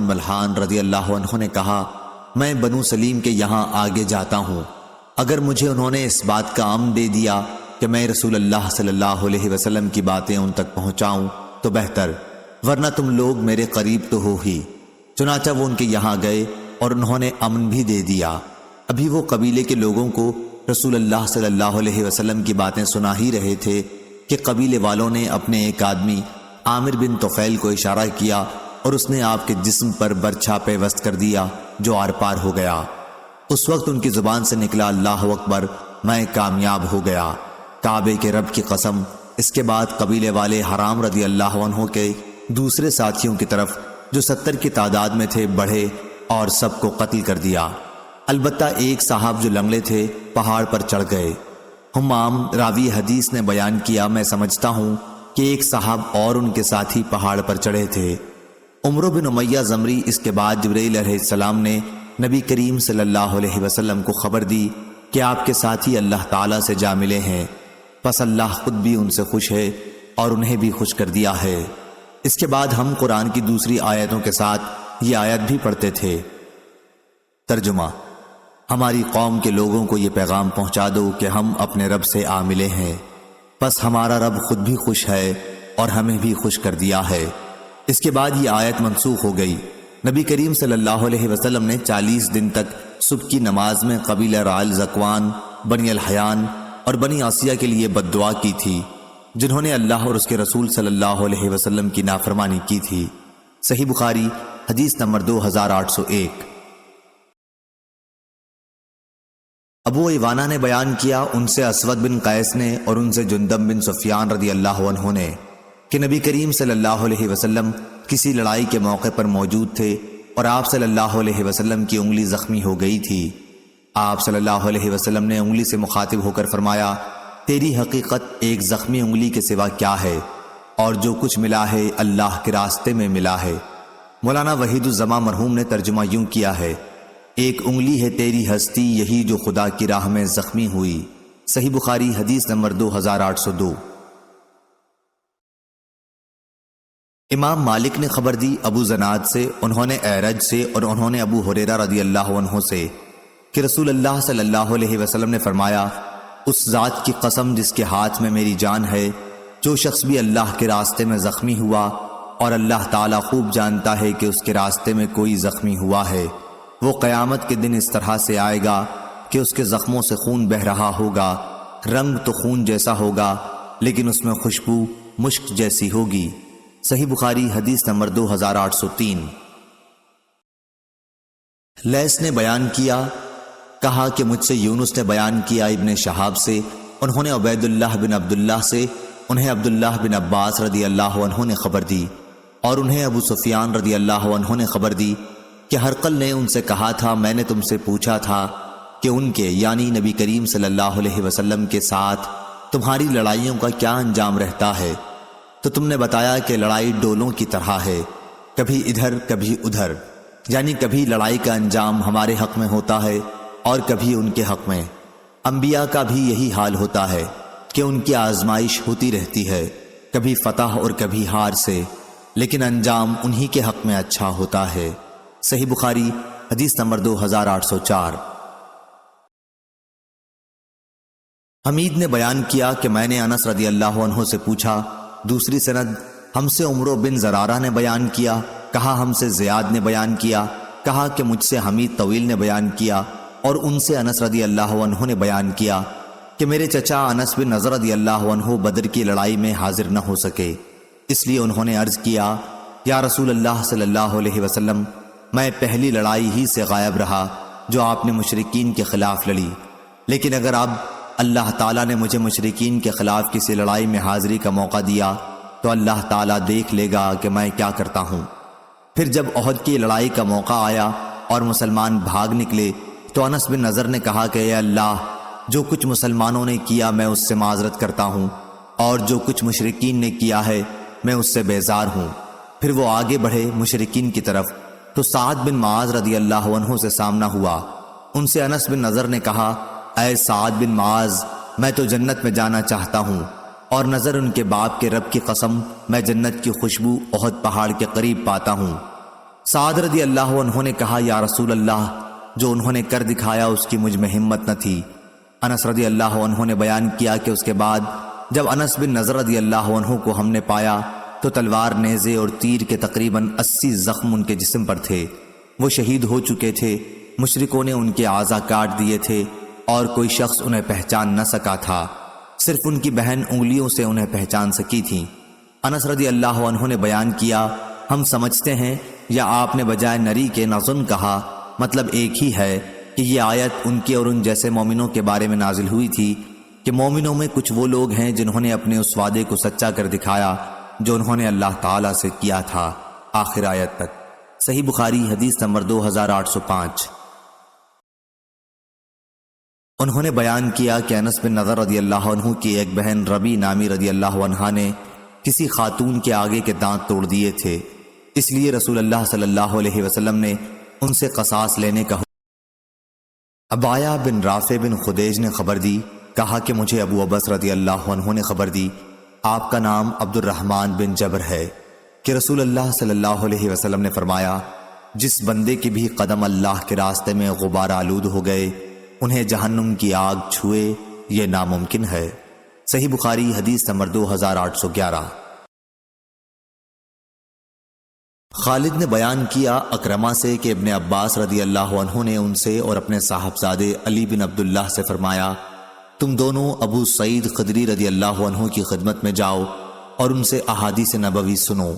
ملحان رضی اللہ عنہ نے کہا، میں بنو سلیم کے یہاں آگے جاتا ہوں، اگر مجھے انہوں نے اس بات کا امن دے دیا کہ میں رسول اللہ صلی اللہ علیہ وسلم کی باتیں ان تک پہنچاؤں تو بہتر، ورنہ تم لوگ میرے قریب تو ہو ہی۔ چنانچہ وہ ان کے یہاں گئے اور انہوں نے امن بھی دے دیا۔ ابھی وہ قبیلے کے لوگوں کو رسول اللہ صلی اللہ علیہ وسلم کی باتیں سنا ہی رہے تھے کہ قبیلے والوں نے اپنے ایک آدمی عامر بن طفیل کو اشارہ کیا اور اس نے آپ کے جسم پر برچھا پیوست کر دیا جو آر پار ہو گیا۔ اس وقت ان کی زبان سے نکلا، اللہ اکبر، میں کامیاب ہو گیا، کعبے کے رب کی قسم۔ اس کے بعد قبیلے والے حرام رضی اللہ عنہ کے دوسرے ساتھیوں کی طرف جو 70 کی تعداد میں تھے بڑھے اور سب کو قتل کر دیا۔ البتہ ایک صاحب جو لنگڑے تھے پہاڑ پر چڑھ گئے۔ حمام راوی حدیث نے بیان کیا، میں سمجھتا ہوں کہ ایک صاحب اور ان کے ساتھی پہاڑ پر چڑھے تھے۔ عمرو بن امیہ زمری اس کے بعد جبرائیل علیہ السلام نے نبی کریم صلی اللہ علیہ وسلم کو خبر دی کہ آپ کے ساتھی اللہ تعالیٰ سے جا ملے ہیں، پس اللہ خود بھی ان سے خوش ہے اور انہیں بھی خوش کر دیا ہے۔ اس کے بعد ہم قرآن کی دوسری آیتوں کے ساتھ یہ آیت بھی پڑھتے تھے۔ ترجمہ: ہماری قوم کے لوگوں کو یہ پیغام پہنچا دو کہ ہم اپنے رب سے آ ملے ہیں، پس ہمارا رب خود بھی خوش ہے اور ہمیں بھی خوش کر دیا ہے۔ اس کے بعد یہ آیت منسوخ ہو گئی۔ نبی کریم صلی اللہ علیہ وسلم نے 40 دن تک صبح کی نماز میں قبیلہ رعل زکوان، بنی الحیان اور بنی عاصیہ کے لیے بد دعا کی تھی، جنہوں نے اللہ اور اس کے رسول صلی اللہ علیہ وسلم کی نافرمانی کی تھی۔ صحیح بخاری حدیث نمبر 2801۔ ابو ایوانہ نے بیان کیا، ان سے اسود بن قیس نے اور ان سے جندب بن سفیان رضی اللہ عنہ نے کہ نبی کریم صلی اللہ علیہ وسلم کسی لڑائی کے موقع پر موجود تھے اور آپ صلی اللہ علیہ وسلم کی انگلی زخمی ہو گئی تھی۔ آپ صلی اللہ علیہ وسلم نے انگلی سے مخاطب ہو کر فرمایا، تیری حقیقت ایک زخمی انگلی کے سوا کیا ہے، اور جو کچھ ملا ہے اللہ کے راستے میں ملا ہے۔ مولانا وحید الزماں مرحوم نے ترجمہ یوں کیا ہے، ایک انگلی ہے تیری ہستی یہی جو خدا کی راہ میں زخمی ہوئی۔ صحیح بخاری حدیث نمبر 2802۔ امام مالک نے خبر دی ابو زناد سے، انہوں نے اعرج سے اور انہوں نے ابو ہریرہ رضی اللہ عنہ سے کہ رسول اللہ صلی اللہ علیہ وسلم نے فرمایا، اس ذات کی قسم جس کے ہاتھ میں میری جان ہے، جو شخص بھی اللہ کے راستے میں زخمی ہوا اور اللہ تعالیٰ خوب جانتا ہے کہ اس کے راستے میں کوئی زخمی ہوا ہے، وہ قیامت کے دن اس طرح سے آئے گا کہ اس کے زخموں سے خون بہہ رہا ہوگا، رنگ تو خون جیسا ہوگا لیکن اس میں خوشبو مشک جیسی ہوگی۔ صحیح بخاری حدیث نمبر 2803۔ لیث نے بیان کیا، کہا کہ مجھ سے یونس نے بیان کیا ابن شہاب سے، انہوں نے عبید اللہ بن عبداللہ سے، انہیں عبداللہ بن عباس رضی اللہ عنہ نے خبر دی اور انہیں ابو سفیان رضی اللہ عنہ نے خبر دی کہ ہرقل نے ان سے کہا تھا، میں نے تم سے پوچھا تھا کہ ان کے یعنی نبی کریم صلی اللہ علیہ وسلم کے ساتھ تمہاری لڑائیوں کا کیا انجام رہتا ہے، تو تم نے بتایا کہ لڑائی ڈولوں کی طرح ہے، کبھی ادھر کبھی ادھر، یعنی کبھی لڑائی کا انجام ہمارے حق میں ہوتا ہے اور کبھی ان کے حق میں۔ انبیاء کا بھی یہی حال ہوتا ہے کہ ان کی آزمائش ہوتی رہتی ہے، کبھی فتح اور کبھی ہار سے، لیکن انجام انہی کے حق میں اچھا ہوتا ہے۔ صحیح بخاری حدیث نمبر 2804۔ حمید نے بیان کیا کہ میں نے انس رضی اللہ عنہ سے پوچھا۔ دوسری سند ہم سے عمرو بن زرارہ نے بیان کیا، کہا ہم سے زیاد نے بیان کیا، کہا کہ مجھ سے حمید طویل نے بیان کیا اور ان سے انس رضی اللہ عنہ نے بیان کیا کہ میرے چچا انس بن نضر رضی اللہ عنہ بدر کی لڑائی میں حاضر نہ ہو سکے، اس لیے انہوں نے عرض کیا، یا رسول اللہ صلی اللہ علیہ وسلم، میں پہلی لڑائی ہی سے غائب رہا جو آپ نے مشرکین کے خلاف لڑی، لیکن اگر اب اللہ تعالیٰ نے مجھے مشرکین کے خلاف کسی لڑائی میں حاضری کا موقع دیا تو اللہ تعالیٰ دیکھ لے گا کہ میں کیا کرتا ہوں۔ پھر جب احد کی لڑائی کا موقع آیا اور مسلمان بھاگ نکلے تو انس بن نضر نے کہا کہ اے اللہ، جو کچھ مسلمانوں نے کیا میں اس سے معذرت کرتا ہوں، اور جو کچھ مشرکین نے کیا ہے میں اس سے بیزار ہوں۔ پھر وہ آگے بڑھے مشرکین کی طرف تو سعد بن معاذ رضی اللہ عنہ سے سامنا ہوا۔ ان سے انس بن نضر نے کہا، اے سعد بن معاذ، میں تو جنت میں جانا چاہتا ہوں، اور نظر ان کے باپ کے رب کی قسم میں جنت کی خوشبو احد پہاڑ کے قریب پاتا ہوں۔ سعد رضی اللہ عنہ نے کہا یا رسول اللہ، جو انہوں نے کر دکھایا اس کی مجھ میں ہمت نہ تھی۔ انس رضی اللہ عنہ نے بیان کیا کہ اس کے بعد جب انس بن نضر رضی اللہ عنہ کو ہم نے پایا تو تلوار، نیزے اور تیر کے تقریباً 80 زخم ان کے جسم پر تھے۔ وہ شہید ہو چکے تھے، مشرکوں نے ان کے اعضاء کاٹ دیے تھے اور کوئی شخص انہیں پہچان نہ سکا تھا، صرف ان کی بہن انگلیوں سے انہیں پہچان سکی تھی۔ انس رضی اللہ عنہ نے بیان کیا، ہم سمجھتے ہیں یا آپ نے بجائے نری کے نظن کہا، مطلب ایک ہی ہے کہ یہ آیت ان کے اور ان جیسے مومنوں کے بارے میں نازل ہوئی تھی کہ مومنوں میں کچھ وہ لوگ ہیں جنہوں نے اپنے اس وعدے کو سچا کر دکھایا جو انہوں نے اللہ تعالیٰ سے کیا تھا، آخر آیت تک۔ صحیح بخاری حدیث نمبر 2805۔ انہوں نے بیان کیا کہ انس بن نضر رضی اللہ عنہ کی ایک بہن ربی نامی رضی اللہ عنہا نے کسی خاتون کے آگے کے دانت توڑ دیے تھے، اس لیے رسول اللہ صلی اللہ علیہ وسلم نے ان سے قصاص لینے کا عبایہ بن رافع بن خدیج نے خبر دی، کہا کہ مجھے ابو عبس رضی اللہ عنہ نے خبر دی، آپ کا نام عبد الرحمن بن جبر ہے، کہ رسول اللہ صلی اللہ علیہ وسلم نے فرمایا، جس بندے کے بھی قدم اللہ کے راستے میں غبار آلود ہو گئے انہیں جہنم کی آگ چھوئے، یہ ناممکن ہے۔ صحیح بخاری حدیث نمبر 2811۔ خالد نے بیان کیا اکرمہ سے کہ ابن عباس رضی اللہ عنہ نے ان سے اور اپنے صاحبزادے علی بن عبداللہ سے فرمایا، تم دونوں ابو سعید خدری رضی اللہ عنہ کی خدمت میں جاؤ اور ان سے احادیث نبوی سنو۔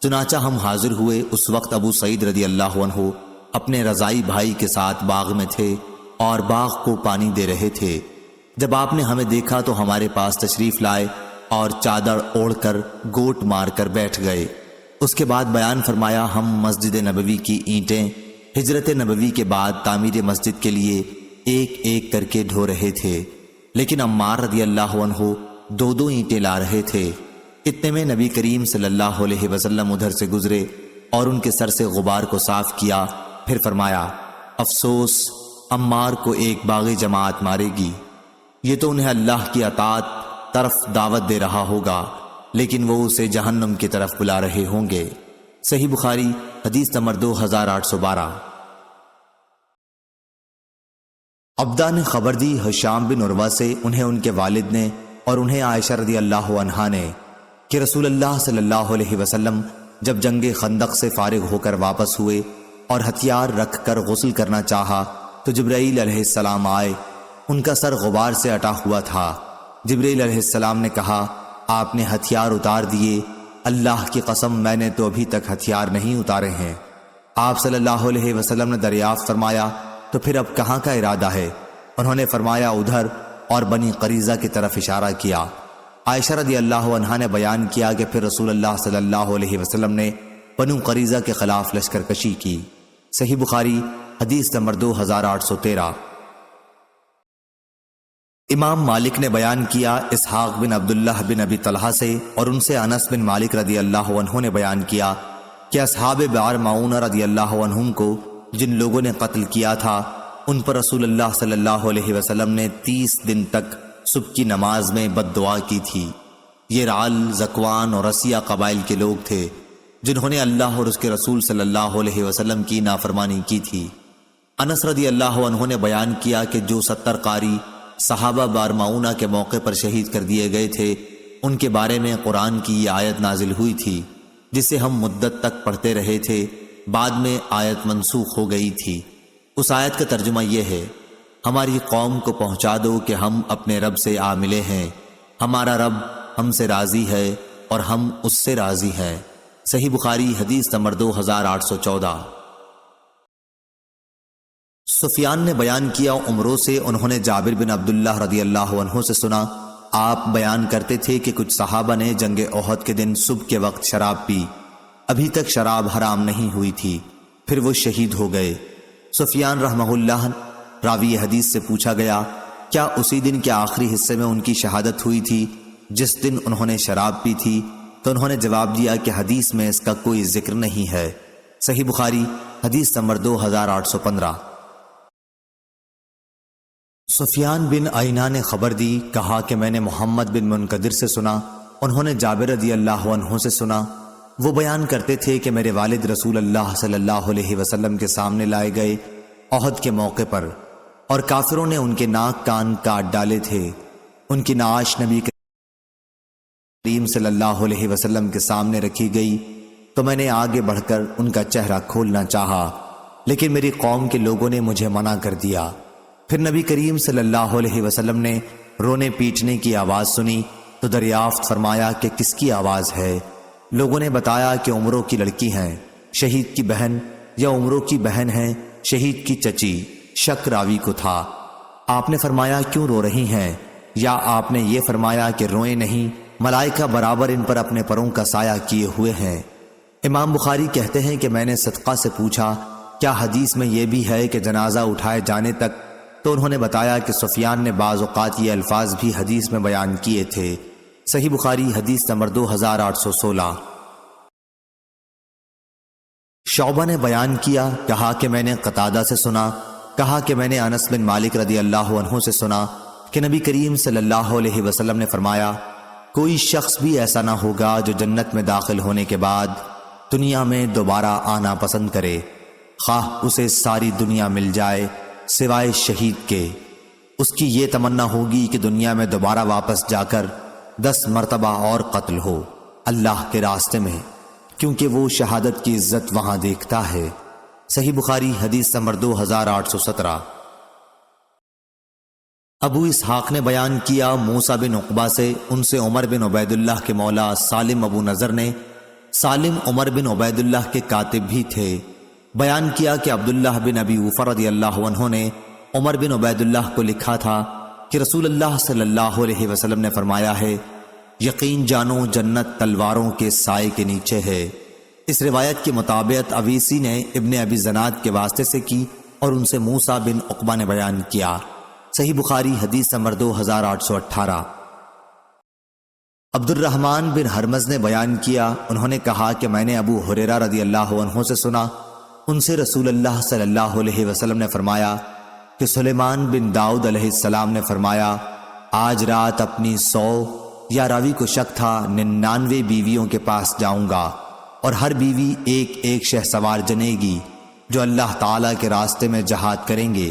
چنانچہ ہم حاضر ہوئے، اس وقت ابو سعید رضی اللہ عنہ اپنے رضائی بھائی کے ساتھ باغ میں تھے اور باغ کو پانی دے رہے تھے۔ جب آپ نے ہمیں دیکھا تو ہمارے پاس تشریف لائے اور چادر اوڑھ کر گوٹ مار کر بیٹھ گئے۔ اس کے بعد بیان فرمایا، ہم مسجد نبوی کی اینٹیں ہجرت نبوی کے بعد تعمیر مسجد کے لیے ایک ایک کر کے ڈھو رہے تھے، لیکن عمار رضی اللہ عنہ 2 اینٹیں لا رہے تھے۔ اتنے میں نبی کریم صلی اللہ علیہ وسلم ادھر سے گزرے اور ان کے سر سے غبار کو صاف کیا، پھر فرمایا، افسوس، عمار کو ایک باغی جماعت مارے گی، یہ تو انہیں اللہ کی اطاعت طرف دعوت دے رہا ہوگا، لیکن وہ اسے جہنم کی طرف بلا رہے ہوں گے۔ صحیح بخاری حدیث نمبر 2812۔ عبدہ نے خبر دی ہشام بن عروہ سے، انہیں ان کے والد نے اور انہیں عائشہ رضی اللہ عنہا نے، کہ رسول اللہ صلی اللہ علیہ وسلم جب جنگ خندق سے فارغ ہو کر واپس ہوئے اور ہتھیار رکھ کر غسل کرنا چاہا تو جبرائیل علیہ السلام آئے، ان کا سر غبار سے اٹا ہوا تھا۔ جبرائیل علیہ السلام نے کہا، آپ نے ہتھیار اتار دیے، اللہ کی قسم میں نے تو ابھی تک ہتھیار نہیں اتارے ہیں۔ آپ صلی اللہ علیہ وسلم نے دریافت فرمایا، تو پھر اب کہاں کا ارادہ ہے؟ انہوں نے فرمایا، ادھر، اور بنی قریظہ کی طرف اشارہ کیا۔ عائشہ رضی اللہ عنہا نے بیان کیا کہ پھر رسول اللہ صلی اللہ علیہ وسلم نے بنو قریظہ کے خلاف لشکر کشی کی۔ صحیح بخاری حدیث نمبر 2813۔ امام مالک نے بیان کیا اسحاق بن عبداللہ بن ابی طلحہ سے اور ان سے انس بن مالک رضی اللہ عنہ نے بیان کیا کہ اصحاب بئر معونہ رضی اللہ عنہم کو جن لوگوں نے قتل کیا تھا ان پر رسول اللہ صلی اللہ علیہ وسلم نے 30 دن تک صبح کی نماز میں بد دعا کی تھی۔ یہ رعل، زکوان اور رسیہ قبائل کے لوگ تھے جنہوں نے اللہ اور اس کے رسول صلی اللہ علیہ وسلم کی نافرمانی کی تھی۔ انس رضی اللہ عنہ نے بیان کیا کہ جو 70 قاری صحابہ بئر معونہ کے موقع پر شہید کر دیے گئے تھے، ان کے بارے میں قرآن کی یہ آیت نازل ہوئی تھی جسے ہم مدت تک پڑھتے رہے تھے، بعد میں آیت منسوخ ہو گئی تھی۔ اس آیت کا ترجمہ یہ ہے، ہماری قوم کو پہنچا دو کہ ہم اپنے رب سے آ ملے ہیں، ہمارا رب ہم سے راضی ہے اور ہم اس سے راضی ہیں۔ صحیح بخاری حدیث نمبر 2814۔ سفیان نے بیان کیا عمروں سے، انہوں نے جابر بن عبداللہ رضی اللہ عنہ سے سنا، آپ بیان کرتے تھے کہ کچھ صحابہ نے جنگ احد کے دن صبح کے وقت شراب پی، ابھی تک شراب حرام نہیں ہوئی تھی، پھر وہ شہید ہو گئے۔ سفیان رحمہ اللہ راوی حدیث سے پوچھا گیا، کیا اسی دن کے آخری حصے میں ان کی شہادت ہوئی تھی جس دن انہوں نے شراب پی تھی؟ تو انہوں نے جواب دیا کہ حدیث میں اس کا کوئی ذکر نہیں ہے۔ صحیح بخاری حدیث نمبر 2815۔ سفیان بن عینہ نے خبر دی، کہا کہ میں نے محمد بن منقدر سے سنا، انہوں نے جابر رضی اللہ عنہ سے سنا، وہ بیان کرتے تھے کہ میرے والد رسول اللہ صلی اللہ علیہ وسلم کے سامنے لائے گئے احد کے موقع پر، اور کافروں نے ان کے ناک کان کاٹ ڈالے تھے۔ ان کی نعش نبی کریم صلی اللہ علیہ وسلم کے سامنے رکھی گئی تو میں نے آگے بڑھ کر ان کا چہرہ کھولنا چاہا، لیکن میری قوم کے لوگوں نے مجھے منع کر دیا۔ پھر نبی کریم صلی اللہ علیہ وسلم نے رونے پیٹنے کی آواز سنی تو دریافت فرمایا کہ کس کی آواز ہے؟ لوگوں نے بتایا کہ عمرو کی لڑکی ہیں، شہید کی بہن، یا عمرو کی بہن ہیں، شہید کی چچی۔ شک راوی کو تھا۔ آپ نے فرمایا کیوں رو رہی ہیں؟ یا آپ نے یہ فرمایا کہ روئیں نہیں، ملائکہ برابر ان پر اپنے پروں کا سایہ کیے ہوئے ہیں۔ امام بخاری کہتے ہیں کہ میں نے صدقہ سے پوچھا کیا حدیث میں یہ بھی ہے کہ جنازہ اٹھائے جانے تک؟ تو انہوں نے بتایا کہ سفیان نے بعض اوقات یہ الفاظ بھی حدیث میں بیان کیے تھے۔ صحیح بخاری حدیث نمبر 2816۔ شعبہ نے بیان کیا، کہا کہ میں نے قتادہ سے سنا، کہا کہ میں نے انس بن مالک رضی اللہ عنہ سے سنا کہ نبی کریم صلی اللہ علیہ وسلم نے فرمایا کوئی شخص بھی ایسا نہ ہوگا جو جنت میں داخل ہونے کے بعد دنیا میں دوبارہ آنا پسند کرے، خواہ اسے ساری دنیا مل جائے سوائے شہید کے۔ اس کی یہ تمنا ہوگی کہ دنیا میں دوبارہ واپس جا کر 10 مرتبہ اور قتل ہو اللہ کے راستے میں، کیونکہ وہ شہادت کی عزت وہاں دیکھتا ہے۔ صحیح بخاری حدیث نمبر 2817۔ ابو اسحاق نے بیان کیا موسیٰ بن عقبہ سے، ان سے عمر بن عبید اللہ کے مولا سالم ابو نضر نے، سالم عمر بن عبید اللہ کے کاتب بھی تھے، بیان کیا کہ عبداللہ بن ابی اوفا رضی اللہ عنہ نے عمر بن عبید اللہ کو لکھا تھا کہ رسول اللہ صلی اللہ علیہ وسلم نے فرمایا ہے یقین جانو جنت تلواروں کے سائے کے نیچے ہے۔ اس روایت کی مطابقت اویسی نے ابن ابی زناد کے واسطے سے کی اور ان سے موسیٰ بن عقبہ نے بیان کیا۔ صحیح بخاری حدیث نمبر 2818۔ عبد الرحمن بن حرمز نے بیان کیا، انہوں نے کہا کہ میں نے ابو ہریرہ رضی اللہ عنہ سے سنا، ان سے رسول اللہ صلی اللہ علیہ وسلم نے فرمایا کہ سلیمان بن داؤد علیہ السلام نے فرمایا آج رات اپنی 100 یا راوی کو شک تھا 99 بیویوں کے پاس جاؤں گا، اور ہر بیوی ایک ایک شہسوار جنے گی جو اللہ تعالیٰ کے راستے میں جہاد کریں گے۔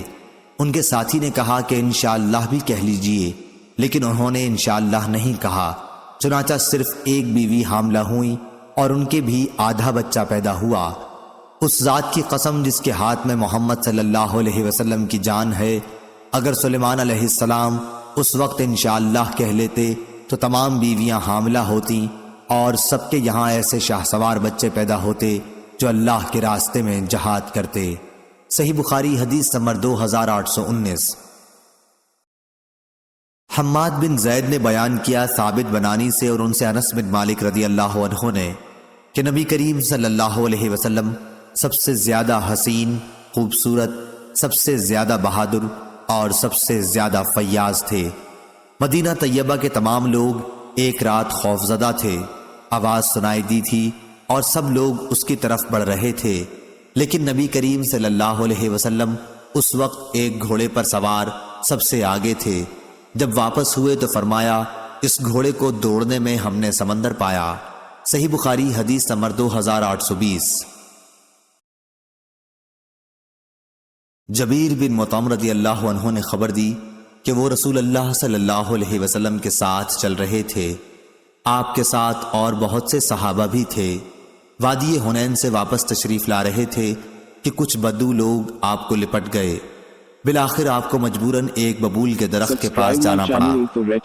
ان کے ساتھی نے کہا کہ انشاءاللہ بھی کہہ لیجئے، لیکن انہوں نے انشاءاللہ نہیں کہا، چنانچہ صرف ایک بیوی حاملہ ہوئی اور ان کے بھی آدھا بچہ پیدا ہوا۔ اس ذات کی قسم جس کے ہاتھ میں محمد صلی اللہ علیہ وسلم کی جان ہے، اگر سلیمان علیہ السلام اس وقت انشاءاللہ کہہ لیتے تو تمام بیویاں حاملہ ہوتیں اور سب کے یہاں ایسے شاہ سوار بچے پیدا ہوتے جو اللہ کے راستے میں جہاد کرتے۔ صحیح بخاری حدیث نمبر 2819۔ حماد بن زید نے بیان کیا ثابت بنانی سے اور ان سے انس بن مالک رضی اللہ عنہ نے کہ نبی کریم صلی اللہ علیہ وسلم سب سے زیادہ حسین، خوبصورت، سب سے زیادہ بہادر اور سب سے زیادہ فیاض تھے۔ مدینہ طیبہ کے تمام لوگ ایک رات خوفزدہ تھے، آواز سنائی دی تھی اور سب لوگ اس کی طرف بڑھ رہے تھے، لیکن نبی کریم صلی اللہ علیہ وسلم اس وقت ایک گھوڑے پر سوار سب سے آگے تھے۔ جب واپس ہوئے تو فرمایا اس گھوڑے کو دوڑنے میں ہم نے سمندر پایا۔ صحیح بخاری حدیث نمبر 2820۔ جبیر بن مطعم رضی اللہ عنہ نے خبر دی کہ وہ رسول اللہ صلی اللہ علیہ وسلم کے ساتھ چل رہے تھے، آپ کے ساتھ اور بہت سے صحابہ بھی تھے، وادی حنین سے واپس تشریف لا رہے تھے کہ کچھ بدو لوگ آپ کو لپٹ گئے۔ بالآخر آپ کو مجبوراً ایک ببول کے درخت کے پاس جانا پڑا،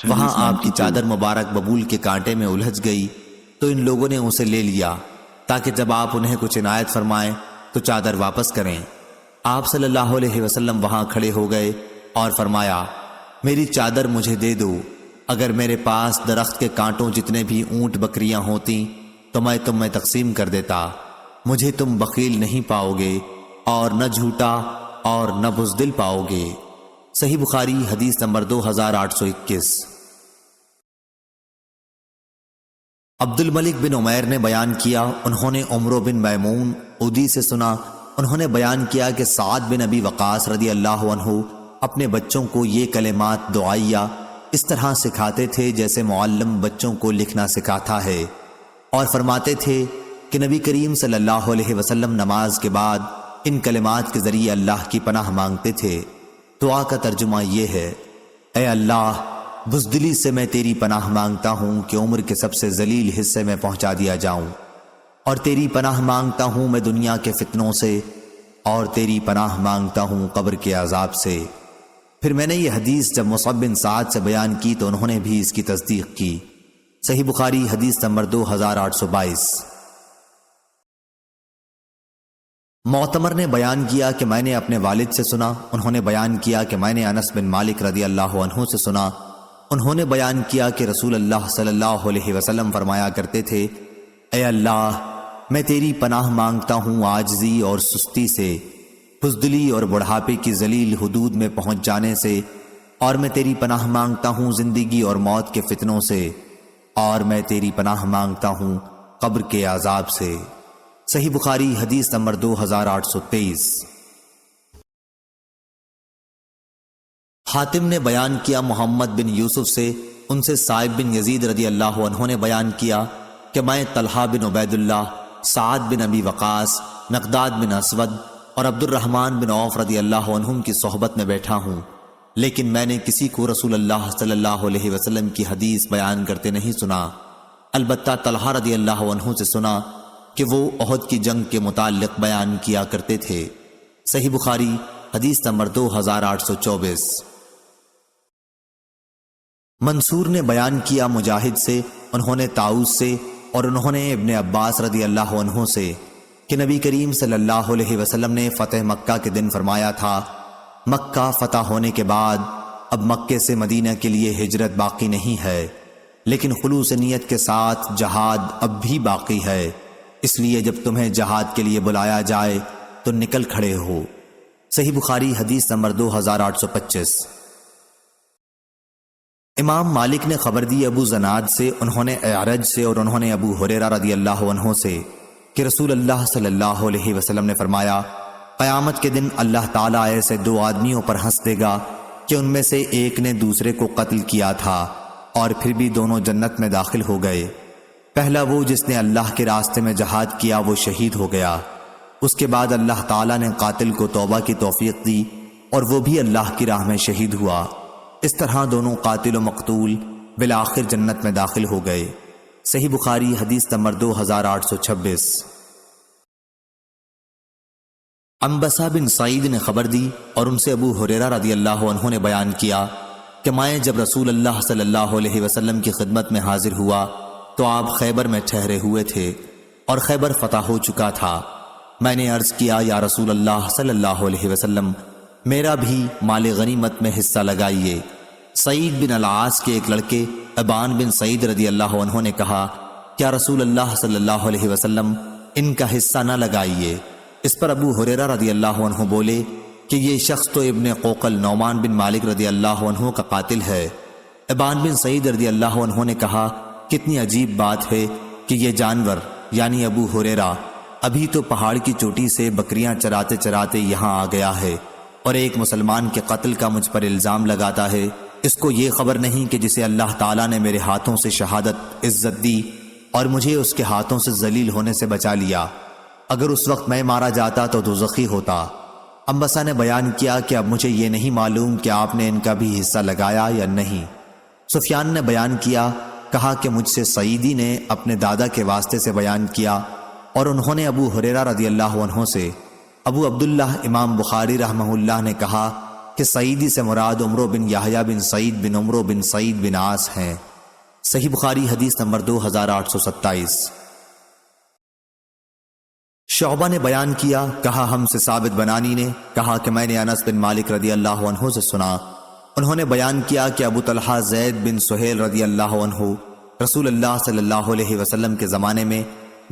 وہاں آپ کی چادر مبارک ببول کے کانٹے میں الجھ گئی تو ان لوگوں نے اسے لے لیا تاکہ جب آپ انہیں کچھ عنایت فرمائیں تو چادر واپس کریں۔ آپ صلی اللہ علیہ وسلم وہاں کھڑے ہو گئے اور فرمایا میری چادر مجھے دے دو، اگر میرے پاس درخت کے کانٹوں جتنے بھی اونٹ بکریاں ہوتی تو میں تم میں تقسیم کر دیتا، مجھے تم بخیل نہیں پاؤ گے اور نہ جھوٹا اور نہ بزدل پاؤ گے۔ صحیح بخاری حدیث نمبر 2821۔ عبد الملک بن عمیر نے بیان کیا، انہوں نے عمرو بن میمون عودی سے سنا، انہوں نے بیان کیا کہ سعد بن ابی وقاص رضی اللہ عنہ اپنے بچوں کو یہ کلمات دعائیہ اس طرح سکھاتے تھے جیسے معلم بچوں کو لکھنا سکھاتا ہے، اور فرماتے تھے کہ نبی کریم صلی اللہ علیہ وسلم نماز کے بعد ان کلمات کے ذریعے اللہ کی پناہ مانگتے تھے۔ دعا کا ترجمہ یہ ہے: اے اللہ، بزدلی سے میں تیری پناہ مانگتا ہوں کہ عمر کے سب سے ذلیل حصے میں پہنچا دیا جاؤں، اور تیری پناہ مانگتا ہوں میں دنیا کے فتنوں سے، اور تیری پناہ مانگتا ہوں قبر کے عذاب سے۔ پھر میں نے یہ حدیث جب مصعب بن سعد سے بیان کی تو انہوں نے بھی اس کی تصدیق کی۔ صحیح بخاری حدیث نمبر 2822۔ معتمر نے بیان کیا کہ میں نے اپنے والد سے سنا، انہوں نے بیان کیا کہ میں نے انس بن مالک رضی اللہ عنہ سے سنا، انہوں نے بیان کیا کہ رسول اللہ صلی اللہ علیہ وسلم فرمایا کرتے تھے: اے اللہ، میں تیری پناہ مانگتا ہوں عاجزی اور سستی سے، بزدلی اور بڑھاپے کی ذلیل حدود میں پہنچ جانے سے، اور میں تیری پناہ مانگتا ہوں زندگی اور موت کے فتنوں سے، اور میں تیری پناہ مانگتا ہوں قبر کے عذاب سے۔ صحیح بخاری حدیث نمبر 2823۔ حاتم نے بیان کیا محمد بن یوسف سے، ان سے سائب بن یزید رضی اللہ عنہ نے بیان کیا کہ میں طلحہ بن عبید اللہ، سعد بن ابی وقاص، مقداد بن اسود اور عبد الرحمن بن عوف رضی اللہ عنہم کی صحبت میں بیٹھا ہوں، لیکن میں نے کسی کو رسول اللہ صلی اللہ علیہ وسلم کی حدیث بیان کرتے نہیں سنا، البتہ طلحہ رضی اللہ عنہ سے سنا کہ وہ احد کی جنگ کے متعلق بیان کیا کرتے تھے۔ صحیح بخاری حدیث نمبر 2824۔ منصور نے بیان کیا مجاہد سے، انہوں نے طاؤس سے، اور انہوں نے ابن عباس رضی اللہ عنہ سے کہ نبی کریم صلی اللہ علیہ وسلم نے فتح مکہ کے دن فرمایا تھا: مکہ فتح ہونے کے بعد اب مکے سے مدینہ کے لیے ہجرت باقی نہیں ہے، لیکن خلوص نیت کے ساتھ جہاد اب بھی باقی ہے، اس لیے جب تمہیں جہاد کے لیے بلایا جائے تو نکل کھڑے ہو۔ صحیح بخاری حدیث نمبر 2825۔ امام مالک نے خبر دی ابو زناد سے، انہوں نے اعرج سے، اور انہوں نے ابو ہریرہ رضی اللہ عنہ سے کہ رسول اللہ صلی اللہ علیہ وسلم نے فرمایا: قیامت کے دن اللہ تعالیٰ ایسے دو آدمیوں پر ہنس دے گا کہ ان میں سے ایک نے دوسرے کو قتل کیا تھا اور پھر بھی دونوں جنت میں داخل ہو گئے۔ پہلا وہ جس نے اللہ کے راستے میں جہاد کیا، وہ شہید ہو گیا۔ اس کے بعد اللہ تعالیٰ نے قاتل کو توبہ کی توفیق دی اور وہ بھی اللہ کی راہ میں شہید ہوا۔ اس طرح دونوں قاتل و مقتول بالآخر جنت میں داخل ہو گئے۔ صحیح بخاری حدیث نمبر 2826۔ عنبسہ بن سعید نے خبر دی اور ان سے ابو ہریرہ رضی اللہ عنہ نے بیان کیا کہ میں جب رسول اللہ صلی اللہ علیہ وسلم کی خدمت میں حاضر ہوا تو آپ خیبر میں ٹھہرے ہوئے تھے اور خیبر فتح ہو چکا تھا۔ میں نے عرض کیا: یا رسول اللہ صلی اللہ علیہ وسلم، میرا بھی مال غنیمت میں حصہ لگائیے۔ سعید بن العاص کے ایک لڑکے ابان بن سعید رضی اللہ عنہ نے کہا: کیا رسول اللہ صلی اللہ علیہ وسلم ان کا حصہ نہ لگائیے؟ اس پر ابو ہریرہ رضی اللہ عنہ بولے کہ یہ شخص تو ابن قوقل نعمان بن مالک رضی اللہ عنہ کا قاتل ہے۔ ابان بن سعید رضی اللہ عنہ نے کہا: کتنی عجیب بات ہے کہ یہ جانور یعنی ابو ہریرہ ابھی تو پہاڑ کی چوٹی سے بکریاں چراتے چراتے یہاں آ گیا ہے اور ایک مسلمان کے قتل کا مجھ پر الزام لگاتا ہے۔ اس کو یہ خبر نہیں کہ جسے اللہ تعالیٰ نے میرے ہاتھوں سے شہادت عزت دی اور مجھے اس کے ہاتھوں سے ذلیل ہونے سے بچا لیا، اگر اس وقت میں مارا جاتا تو دوزخی ہوتا۔ عنبسہ نے بیان کیا کہ اب مجھے یہ نہیں معلوم کہ آپ نے ان کا بھی حصہ لگایا یا نہیں۔ سفیان نے بیان کیا، کہا کہ مجھ سے سعیدی نے اپنے دادا کے واسطے سے بیان کیا اور انہوں نے ابو ہریرہ رضی اللہ عنہ سے۔ ابو عبداللہ امام بخاری رحمہ اللہ نے کہا کہ سعیدی سے مراد عمرو بن یحییٰ بن سعید بن عمرو بن سعید بن عاص ہیں۔ صحیح بخاری حدیث نمبر 2827۔ شعبہ نے بیان کیا، کہا ہم سے ثابت بنانی نے کہا کہ میں نے انس بن مالک رضی اللہ عنہ سے سنا، انہوں نے بیان کیا کہ ابو طلحہ زید بن سہیل رضی اللہ عنہ رسول اللہ صلی اللہ علیہ وسلم کے زمانے میں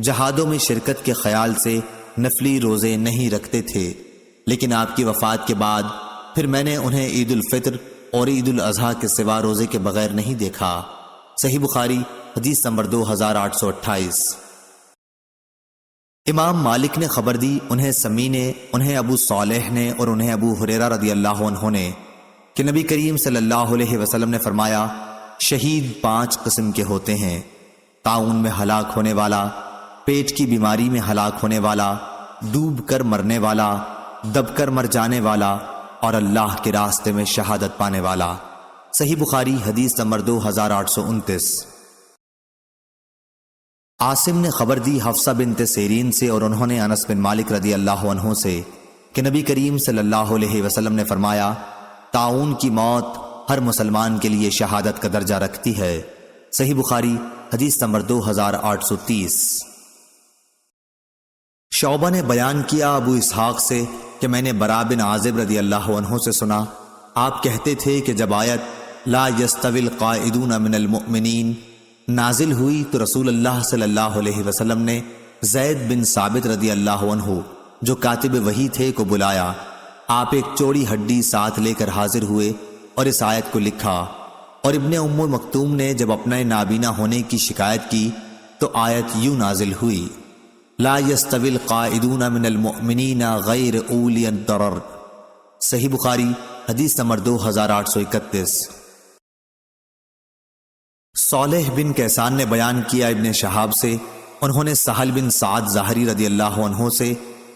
جہادوں میں شرکت کے خیال سے نفلی روزے نہیں رکھتے تھے، لیکن آپ کی وفات کے بعد پھر میں نے انہیں عید الفطر اور عید الاضحیٰ کے سوا روزے کے بغیر نہیں دیکھا۔ صحیح بخاری حدیث نمبر 2828۔ امام مالک نے خبر دی، انہیں سمی نے، انہیں ابو صالح نے اور انہیں ابو ہریرہ رضی اللہ عنہ نے کہ نبی کریم صلی اللہ علیہ وسلم نے فرمایا: شہید 5 قسم کے ہوتے ہیں، طاعون میں ہلاک ہونے والا، پیٹ کی بیماری میں ہلاک ہونے والا، ڈوب کر مرنے والا، دب کر مر جانے والا اور اللہ کے راستے میں شہادت پانے والا۔ صحیح بخاری حدیث نمبر 2829۔ عاصم نے خبر دی حفصہ بنت سیرین سے اور انہوں نے انس بن مالک رضی اللہ عنہ سے کہ نبی کریم صلی اللہ علیہ وسلم نے فرمایا، طاعون کی موت ہر مسلمان کے لیے شہادت کا درجہ رکھتی ہے۔ صحیح بخاری حدیث نمبر 2830۔ شعبہ نے بیان کیا ابو اسحاق سے کہ میں نے براء بن عازب رضی اللہ عنہ سے سنا، آپ کہتے تھے کہ جب آیت لا یستوی القاعدون من المؤمنین نازل ہوئی تو رسول اللہ صلی اللہ علیہ وسلم نے زید بن ثابت رضی اللہ عنہ جو کاتب وحی تھے کو بلایا۔ آپ ایک چوڑی ہڈی ساتھ لے کر حاضر ہوئے اور اس آیت کو لکھا، اور ابن ام مکتوم نے جب اپنا نابینا ہونے کی شکایت کی تو آیت یوں نازل ہوئی، لا یستوی القاعدون من المؤمنین غیر اولی الضرر۔ صحیح بخاری حدیث نمبر 2831۔ صالح بن کیسان نے بیان کیا ابن شہاب سے، انہوں نے سہل بن سعد ظاہری رضی اللہ عنہ سے،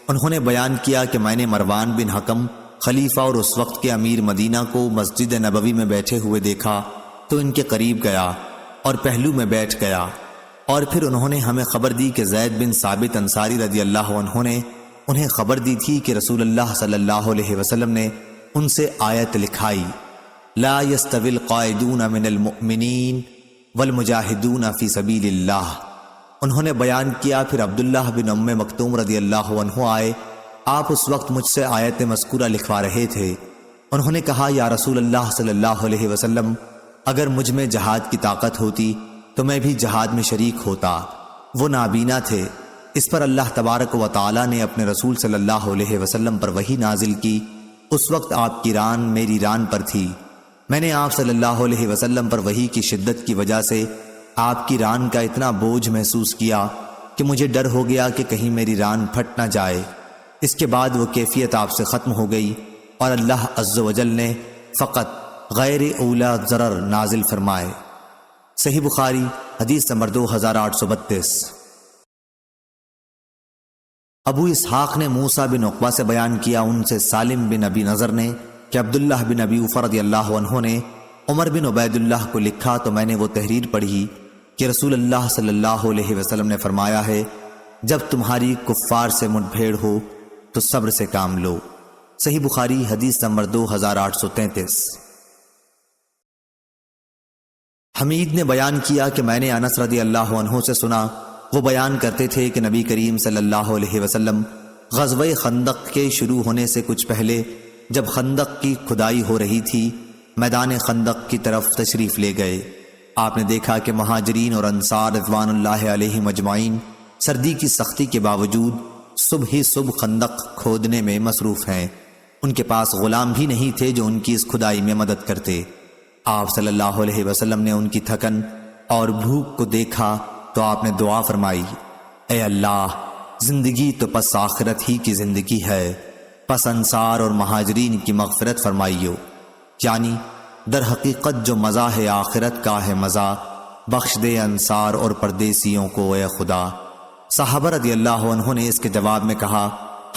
انہوں نے بیان کیا کہ میں نے مروان بن حکم خلیفہ اور اس وقت کے امیر مدینہ کو مسجد نبوی میں بیٹھے ہوئے دیکھا تو ان کے قریب گیا اور پہلو میں بیٹھ گیا، اور پھر انہوں نے ہمیں خبر دی کہ زید بن ثابت انصاری رضی اللہ عنہ نے انہیں خبر دی تھی کہ رسول اللہ صلی اللہ علیہ وسلم نے ان سے آیت لکھائی، لا یستوی القاعدون من المؤمنین والمجاہدون فی سبیل اللہ۔ انہوں نے بیان کیا پھر عبداللہ بن ام مکتوم رضی اللہ عنہ آئے، آپ اس وقت مجھ سے آیت مذکورہ لکھوا رہے تھے۔ انہوں نے کہا، یا رسول اللہ صلی اللہ علیہ وسلم، اگر مجھ میں جہاد کی طاقت ہوتی تو میں بھی جہاد میں شریک ہوتا۔ وہ نابینا تھے۔ اس پر اللہ تبارک و تعالی نے اپنے رسول صلی اللہ علیہ وسلم پر وحی نازل کی۔ اس وقت آپ کی ران میری ران پر تھی۔ میں نے آپ صلی اللہ علیہ وسلم پر وحی کی شدت کی وجہ سے آپ کی ران کا اتنا بوجھ محسوس کیا کہ مجھے ڈر ہو گیا کہ کہیں میری ران پھٹ نہ جائے۔ اس کے بعد وہ کیفیت آپ سے ختم ہو گئی اور اللہ عز و جل نے فقط غیر اولا ضرر نازل فرمائے۔ صحیح بخاری حدیث نمبر 2832۔ ابو اسحاق نے موسیٰ بن عقبہ سے بیان کیا، ان سے سالم بن ابی نضر نے کہ عبداللہ بن ابی اوفہ رضی اللہ عنہ نے عمر بن عبید اللہ کو لکھا تو میں نے وہ تحریر پڑھی کہ رسول اللہ صلی اللہ علیہ وسلم نے فرمایا ہے، جب تمہاری کفار سے مٹ بھیڑ ہو تو صبر سے کام لو۔ صحیح بخاری حدیث نمبر 2833۔ حمید نے بیان کیا کہ میں نے انس رضی اللہ عنہ سے سنا، وہ بیان کرتے تھے کہ نبی کریم صلی اللہ علیہ وسلم غزوہ خندق کے شروع ہونے سے کچھ پہلے جب خندق کی کھدائی ہو رہی تھی میدان خندق کی طرف تشریف لے گئے۔ آپ نے دیکھا کہ مہاجرین اور انصار رضوان اللہ علیہم اجمعین سردی کی سختی کے باوجود صبح ہی صبح خندق کھودنے میں مصروف ہیں۔ ان کے پاس غلام بھی نہیں تھے جو ان کی اس کھدائی میں مدد کرتے۔ آپ صلی اللہ علیہ وسلم نے ان کی تھکن اور بھوک کو دیکھا تو آپ نے دعا فرمائی، اے اللہ، زندگی تو پس آخرت ہی کی زندگی ہے، پس انصار اور مہاجرین کی مغفرت فرمائیو، یعنی در حقیقت جو مزہ ہے آخرت کا ہے مزہ، بخش دے انصار اور پردیسیوں کو اے خدا۔ صحابہ رضی اللہ عنہ نے اس کے جواب میں کہا،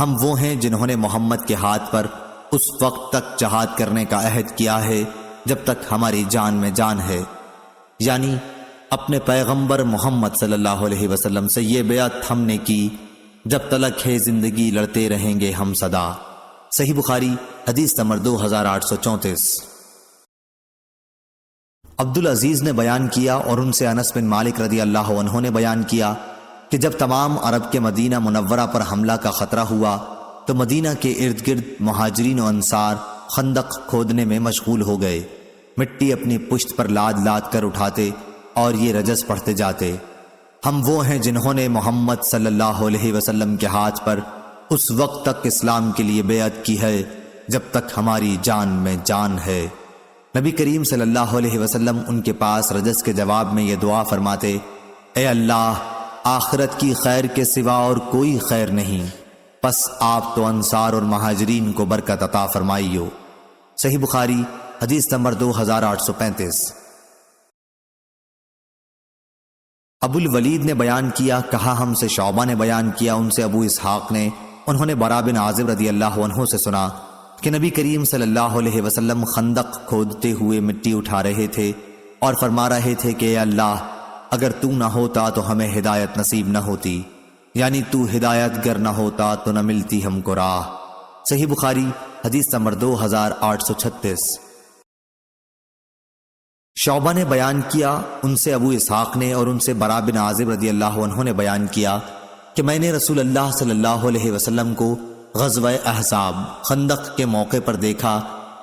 ہم وہ ہیں جنہوں نے محمد کے ہاتھ پر اس وقت تک جہاد کرنے کا عہد کیا ہے جب تک ہماری جان میں جان ہے، یعنی اپنے پیغمبر محمد صلی اللہ علیہ وسلم سے یہ بیعت ہم نے کی، جب تلک ہے زندگی لڑتے رہیں گے ہم صدا۔ صحیح بخاری حدیث نمبر 2834۔ عبدالعزیز نے بیان کیا اور ان سے انس بن مالک رضی اللہ عنہ نے بیان کیا کہ جب تمام عرب کے مدینہ منورہ پر حملہ کا خطرہ ہوا تو مدینہ کے ارد گرد مہاجرین و انصار خندق کھودنے میں مشغول ہو گئے، مٹی اپنی پشت پر لاد لاد کر اٹھاتے اور یہ رجز پڑھتے جاتے، ہم وہ ہیں جنہوں نے محمد صلی اللہ علیہ وسلم کے ہاتھ پر اس وقت تک اسلام کے لیے بیعت کی ہے جب تک ہماری جان میں جان ہے۔ نبی کریم صلی اللہ علیہ وسلم ان کے پاس رجز کے جواب میں یہ دعا فرماتے، اے اللہ، آخرت کی خیر کے سوا اور کوئی خیر نہیں، پس آپ تو انصار اور مہاجرین کو برکت عطا فرمائیو۔ صحیح بخاری حدیث نمبر 2835۔ ابو الولید نے بیان کیا، کہا ہم سے شعبہ نے بیان کیا، ان سے ابو اسحاق نے، انہوں نے برا بن عازب رضی اللہ عنہ سے سنا کہ نبی کریم صلی اللہ علیہ وسلم خندق کھودتے ہوئے مٹی اٹھا رہے تھے اور فرما رہے تھے کہ اے اللہ، اگر تو نہ ہوتا تو ہمیں ہدایت نصیب نہ ہوتی، یعنی تو ہدایت گر نہ ہوتا تو نہ ملتی ہم کو راہ۔ صحیح بخاری حدیث نمبر 2836۔ شعبہ نے بیان کیا، ان سے ابو اسحاق نے اور ان سے برا بن عازب رضی اللہ عنہ نے بیان کیا کہ میں نے رسول اللہ صلی اللہ علیہ وسلم کو غزوہ احزاب خندق کے موقع پر دیکھا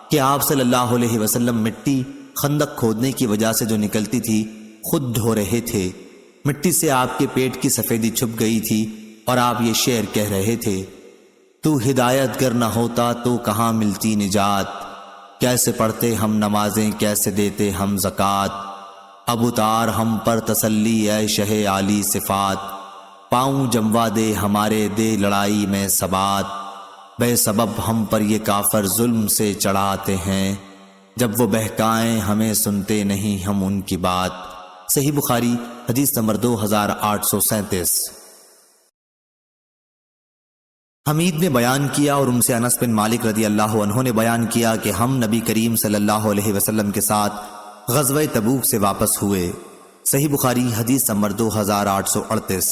کہ آپ صلی اللہ علیہ وسلم مٹی خندق کھودنے کی وجہ سے جو نکلتی تھی خود دھو رہے تھے، مٹی سے آپ کے پیٹ کی سفیدی چھپ گئی تھی اور آپ یہ شعر کہہ رہے تھے، تو ہدایت گر نہ ہوتا تو کہاں ملتی نجات، کیسے پڑھتے ہم نمازیں کیسے دیتے ہم زکوٰۃ، اب اتار ہم پر تسلی اے شہ عالی صفات، پاؤں جموا دے ہمارے دے لڑائی میں ثبات، بے سبب ہم پر یہ کافر ظلم سے چڑھاتے ہیں، جب وہ بہکائیں ہمیں سنتے نہیں ہم ان کی بات۔ صحیح بخاری حدیث نمبر 2837۔ حمید نے بیان کیا اور ان سے انس بن مالک رضی اللہ عنہ نے بیان کیا کہ ہم نبی کریم صلی اللہ علیہ وسلم کے ساتھ غزوہ تبوک سے واپس ہوئے۔ صحیح بخاری حدیث نمبر 2838۔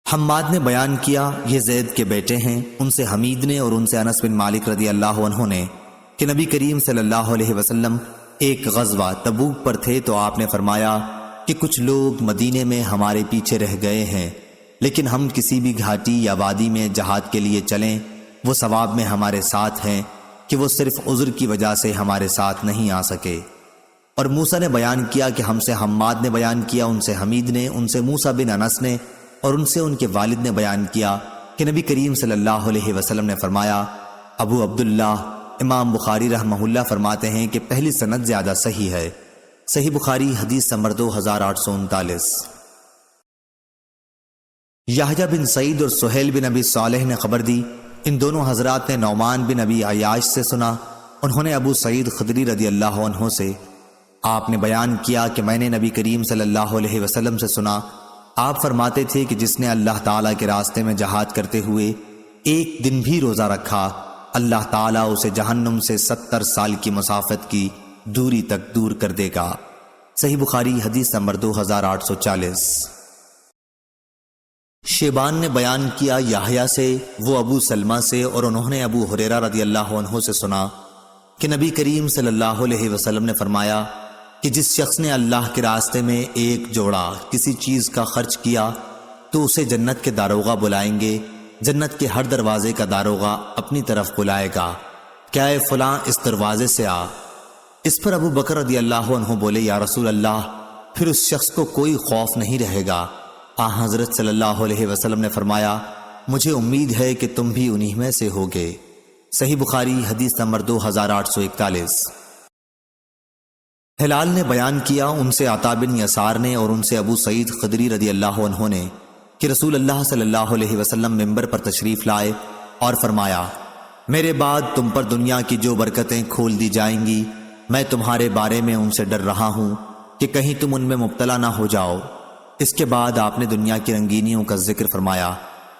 حماد نے بیان کیا، یہ زید کے بیٹے ہیں، ان سے حمید نے اور ان سے انس بن مالک رضی اللہ عنہ نے کہ نبی کریم صلی اللہ علیہ وسلم ایک غزوہ تبوک پر تھے تو آپ نے فرمایا کہ کچھ لوگ مدینے میں ہمارے پیچھے رہ گئے ہیں، لیکن ہم کسی بھی گھاٹی یا وادی میں جہاد کے لیے چلیں وہ ثواب میں ہمارے ساتھ ہیں کہ وہ صرف عذر کی وجہ سے ہمارے ساتھ نہیں آ سکے۔ اور موسیٰ نے بیان کیا کہ ہم سے حماد نے بیان کیا، ان سے حمید نے، ان سے موسیٰ بن انس نے اور ان سے ان کے والد نے بیان کیا کہ نبی کریم صلی اللہ علیہ وسلم نے فرمایا۔ ابو عبداللہ امام بخاری رحمہ اللہ فرماتے ہیں کہ پہلی سند زیادہ صحیح ہے۔ صحیح بخاری حدیث نمبر 2839۔ یحییٰ بن سعید اور سہیل بن ابی صالح نے خبر دی، ان دونوں حضرات نے نعمان بن ابی عیاش سے سنا، انہوں نے ابو سعید خدری رضی اللہ عنہ سے، آپ نے بیان کیا کہ میں نے نبی کریم صلی اللہ علیہ وسلم سے سنا، آپ فرماتے تھے کہ جس نے اللہ تعالیٰ کے راستے میں جہاد کرتے ہوئے ایک دن بھی روزہ رکھا، اللہ تعالیٰ اسے جہنم سے 70 سال کی مسافت کی دوری تک دور کر دے گا۔ صحیح بخاری حدیث نمبر 2840۔ شیبان نے بیان کیا یحییٰ سے، وہ ابو سلمہ سے اور انہوں نے ابو ہریرہ رضی اللہ عنہ سے سنا کہ نبی کریم صلی اللہ علیہ وسلم نے فرمایا کہ جس شخص نے اللہ کے راستے میں ایک جوڑا کسی چیز کا خرچ کیا تو اسے جنت کے داروغہ بلائیں گے، جنت کے ہر دروازے کا داروغہ اپنی طرف بلائے گا، کیا اے فلاں اس دروازے سے آ۔ اس پر ابو بکر رضی اللہ عنہ بولے، یا رسول اللہ، پھر اس شخص کو کوئی خوف نہیں رہے گا۔ حضرت صلی اللہ علیہ وسلم نے فرمایا، مجھے امید ہے کہ تم بھی انہی میں سے ہوگے۔ صحیح بخاری حدیث نمبر 2841۔ ہلال نے بیان کیا، ان سے عطا بن یسار نے اور ان سے ابو سعید خدری رضی اللہ عنہ نے کہ رسول اللہ صلی اللہ علیہ وسلم ممبر پر تشریف لائے اور فرمایا، میرے بعد تم پر دنیا کی جو برکتیں کھول دی جائیں گی، میں تمہارے بارے میں ان سے ڈر رہا ہوں کہ کہیں تم ان میں مبتلا نہ ہو جاؤ۔ اس کے بعد آپ نے دنیا کی رنگینیوں کا ذکر فرمایا،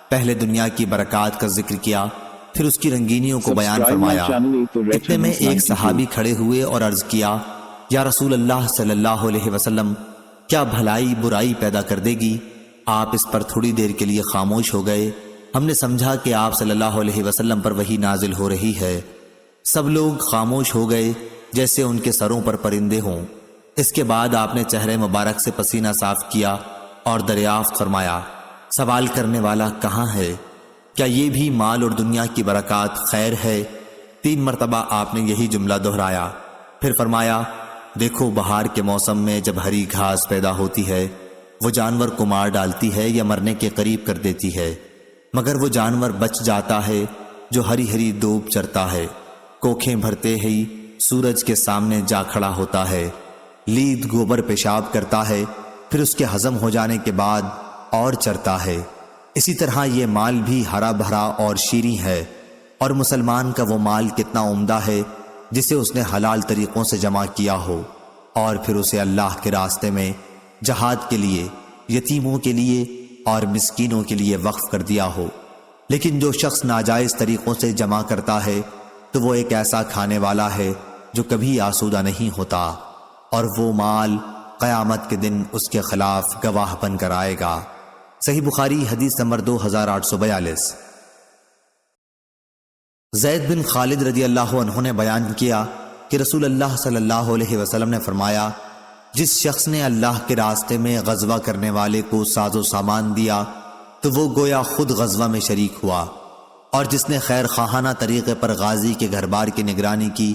پہلے دنیا کی برکات کا ذکر کیا، پھر اس کی رنگینیوں کو بیان فرمایا۔ اتنے میں ایک صحابی کھڑے ہوئے اور عرض کیا، یا رسول اللہ صلی اللہ علیہ وسلم، کیا بھلائی برائی پیدا کر دے گی؟ آپ اس پر تھوڑی دیر کے لیے خاموش ہو گئے۔ ہم نے سمجھا کہ آپ صلی اللہ علیہ وسلم پر وحی نازل ہو رہی ہے۔ سب لوگ خاموش ہو گئے جیسے ان کے سروں پر پرندے ہوں۔ اس کے بعد آپ نے چہرے مبارک سے پسینہ صاف کیا اور دریافت فرمایا، سوال کرنے والا کہاں ہے؟ کیا یہ بھی مال اور دنیا کی برکات خیر ہے؟ 3 مرتبہ آپ نے یہی جملہ دہرایا، پھر فرمایا، دیکھو بہار کے موسم میں جب ہری گھاس پیدا ہوتی ہے وہ جانور کو مار ڈالتی ہے یا مرنے کے قریب کر دیتی ہے، مگر وہ جانور بچ جاتا ہے جو ہری ہری دوب چرتا ہے، کوکھیں بھرتے ہی سورج کے سامنے جا کھڑا ہوتا ہے، لید گوبر پیشاب کرتا ہے، پھر اس کے ہضم ہو جانے کے بعد اور چرتا ہے۔ اسی طرح یہ مال بھی ہرا بھرا اور شیریں ہے، اور مسلمان کا وہ مال کتنا عمدہ ہے جسے اس نے حلال طریقوں سے جمع کیا ہو، اور پھر اسے اللہ کے راستے میں جہاد کے لیے، یتیموں کے لیے اور مسکینوں کے لیے وقف کر دیا ہو۔ لیکن جو شخص ناجائز طریقوں سے جمع کرتا ہے تو وہ ایک ایسا کھانے والا ہے جو کبھی آسودہ نہیں ہوتا، اور وہ مال قیامت کے دن اس کے خلاف گواہ بن کر آئے گا۔ صحیح بخاری حدیث نمبر 2842۔ زید بن خالد رضی اللہ عنہ نے بیان کیا کہ رسول اللہ صلی اللہ علیہ وسلم نے فرمایا، جس شخص نے اللہ کے راستے میں غزوہ کرنے والے کو ساز و سامان دیا تو وہ گویا خود غزوہ میں شریک ہوا، اور جس نے خیر خواہانہ طریقے پر غازی کے گھر بار کی نگرانی کی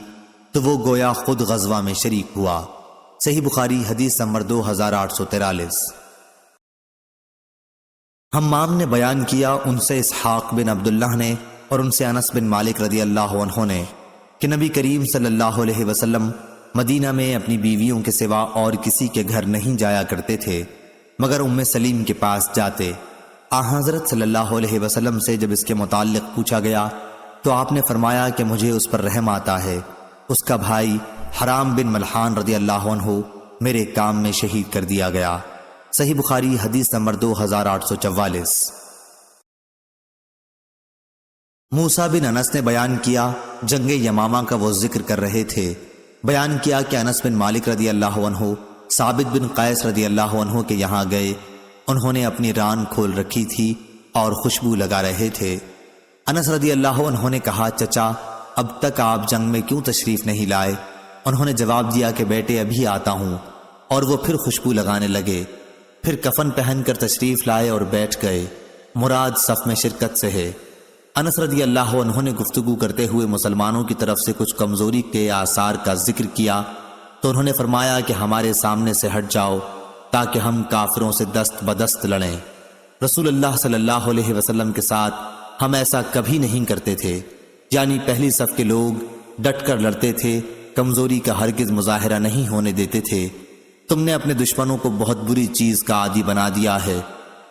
تو وہ گویا خود غزوہ میں شریک ہوا۔ صحیح بخاری حدیث نمبر 2843۔ حمام نے بیان کیا، ان سے اسحاق بن عبداللہ نے اور ان سے انس بن مالک رضی اللہ عنہ نے کہ نبی کریم صلی اللہ علیہ وسلم مدینہ میں اپنی بیویوں کے سوا اور کسی کے گھر نہیں جایا کرتے تھے مگر ام سلیم کے پاس جاتے۔ حضرت صلی اللہ علیہ وسلم سے جب اس کے متعلق پوچھا گیا تو آپ نے فرمایا کہ مجھے اس پر رحم آتا ہے، اس کا بھائی حرام بن ملحان رضی اللہ عنہ میرے کام میں شہید کر دیا گیا۔ صحیح بخاری حدیث نمبر 2844۔ موسیٰ بن انس نے بیان کیا، جنگ یمامہ کا وہ ذکر کر رہے تھے۔ بیان کیا کہ انس بن مالک رضی اللہ عنہ ثابت بن قیس رضی اللہ عنہ کے یہاں گئے، انہوں نے اپنی ران کھول رکھی تھی اور خوشبو لگا رہے تھے۔ انس رضی اللہ عنہ نے کہا، چچا اب تک آپ جنگ میں کیوں تشریف نہیں لائے؟ انہوں نے جواب دیا کہ بیٹے ابھی آتا ہوں، اور وہ پھر خوشبو لگانے لگے، پھر کفن پہن کر تشریف لائے اور بیٹھ گئے، مراد صف میں شرکت سے ہے۔ انس رضی اللہ عنہ نے گفتگو کرتے ہوئے مسلمانوں کی طرف سے کچھ کمزوری کے آثار کا ذکر کیا تو انہوں نے فرمایا کہ ہمارے سامنے سے ہٹ جاؤ تاکہ ہم کافروں سے دست بدست لڑیں۔ رسول اللہ صلی اللہ علیہ وسلم کے ساتھ ہم ایسا کبھی نہیں کرتے تھے، یعنی پہلی صف کے لوگ ڈٹ کر لڑتے تھے، کمزوری کا ہرگز مظاہرہ نہیں ہونے دیتے تھے۔ تم نے اپنے دشمنوں کو بہت بری چیز کا عادی بنا دیا ہے،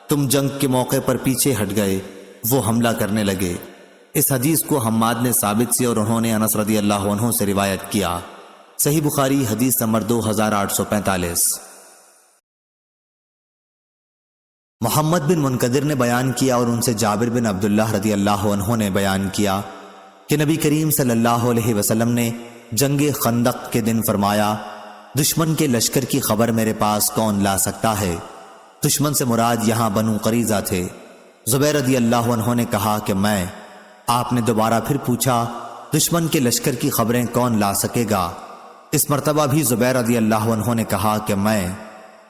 تم جنگ کے موقع پر پیچھے ہٹ گئے، وہ حملہ کرنے لگے۔ اس حدیث کو حماد نے ثابت سے اور انہوں نے انس رضی اللہ عنہ سے روایت کیا۔ صحیح بخاری حدیث نمبر 2845۔ محمد بن منقدر نے بیان کیا اور ان سے جابر بن عبداللہ رضی اللہ عنہ نے بیان کیا کہ نبی کریم صلی اللہ علیہ وسلم نے جنگ خندق کے دن فرمایا، دشمن کے لشکر کی خبر میرے پاس کون لا سکتا ہے؟ دشمن سے مراد یہاں بنو قریظہ تھے۔ زبیر رضی اللہ عنہ نے کہا کہ میں۔ آپ نے دوبارہ پھر پوچھا، دشمن کے لشکر کی خبریں کون لا سکے گا؟ اس مرتبہ بھی زبیر رضی اللہ عنہ نے کہا کہ میں۔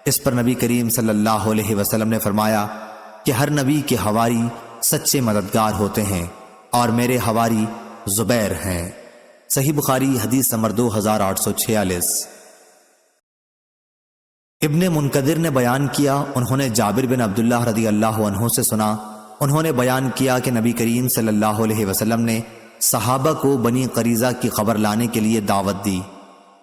اس پر نبی کریم صلی اللہ علیہ وسلم نے فرمایا کہ ہر نبی کے حواری سچے مددگار ہوتے ہیں اور میرے حواری زبیر ہیں۔ صحیح بخاری حدیث نمبر 2846۔ ابن منقدر نے بیان کیا، انہوں نے جابر بن عبداللہ رضی اللہ عنہ سے سنا، انہوں نے بیان کیا کہ نبی کریم صلی اللہ علیہ وسلم نے صحابہ کو بنی قریظہ کی خبر لانے کے لیے دعوت دی۔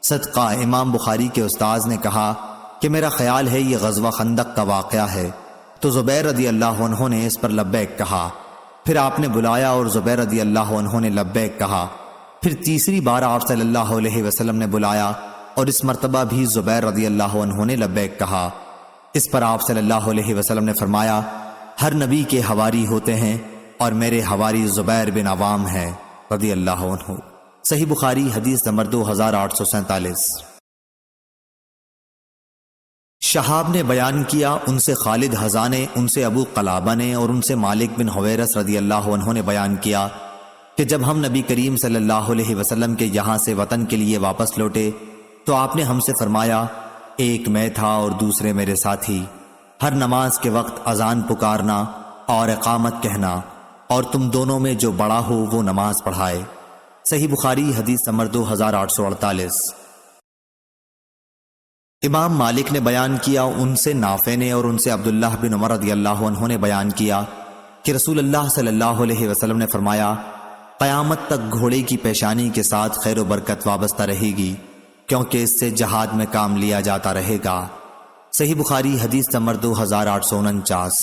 صدقہ امام بخاری کے استاذ نے کہا کہ میرا خیال ہے یہ غزوہ خندق کا واقعہ ہے، تو زبیر رضی اللہ عنہ نے اس پر لبیک کہا۔ پھر آپ نے بلایا اور زبیر رضی اللہ عنہ نے لبیک کہا۔ پھر تیسری بار آپ صلی اللہ علیہ وسلم نے بلایا اور اس مرتبہ بھی زبیر رضی اللہ عنہ نے لبیک کہا۔ اس پر آپ صلی اللہ علیہ وسلم نے فرمایا، ہر نبی کے حواری ہوتے ہیں اور میرے حواری زبیر بن عوام ہیں رضی اللہ عنہ۔ صحیح بخاری حدیث نمبر 2847۔ شہاب نے بیان کیا، ان سے خالد حذا نے، ان سے ابو قلابہ نے اور ان سے مالک بن حویرث رضی اللہ عنہ نے بیان کیا کہ جب ہم نبی کریم صلی اللہ علیہ وسلم کے یہاں سے وطن کے لیے واپس لوٹے تو آپ نے ہم سے فرمایا، ایک میں تھا اور دوسرے میرے ساتھی، ہر نماز کے وقت اذان پکارنا اور اقامت کہنا، اور تم دونوں میں جو بڑا ہو وہ نماز پڑھائے۔ صحیح بخاری حدیث نمبر 2848۔ امام مالک نے بیان کیا، ان سے نافع نے اور ان سے عبداللہ بن عمر رضی اللہ عنہ نے بیان کیا کہ رسول اللہ صلی اللہ علیہ وسلم نے فرمایا، قیامت تک گھوڑے کی پیشانی کے ساتھ خیر و برکت وابستہ رہے گی، کیونکہ اس سے جہاد میں کام لیا جاتا رہے گا۔ صحیح بخاری حدیث نمبر 2849۔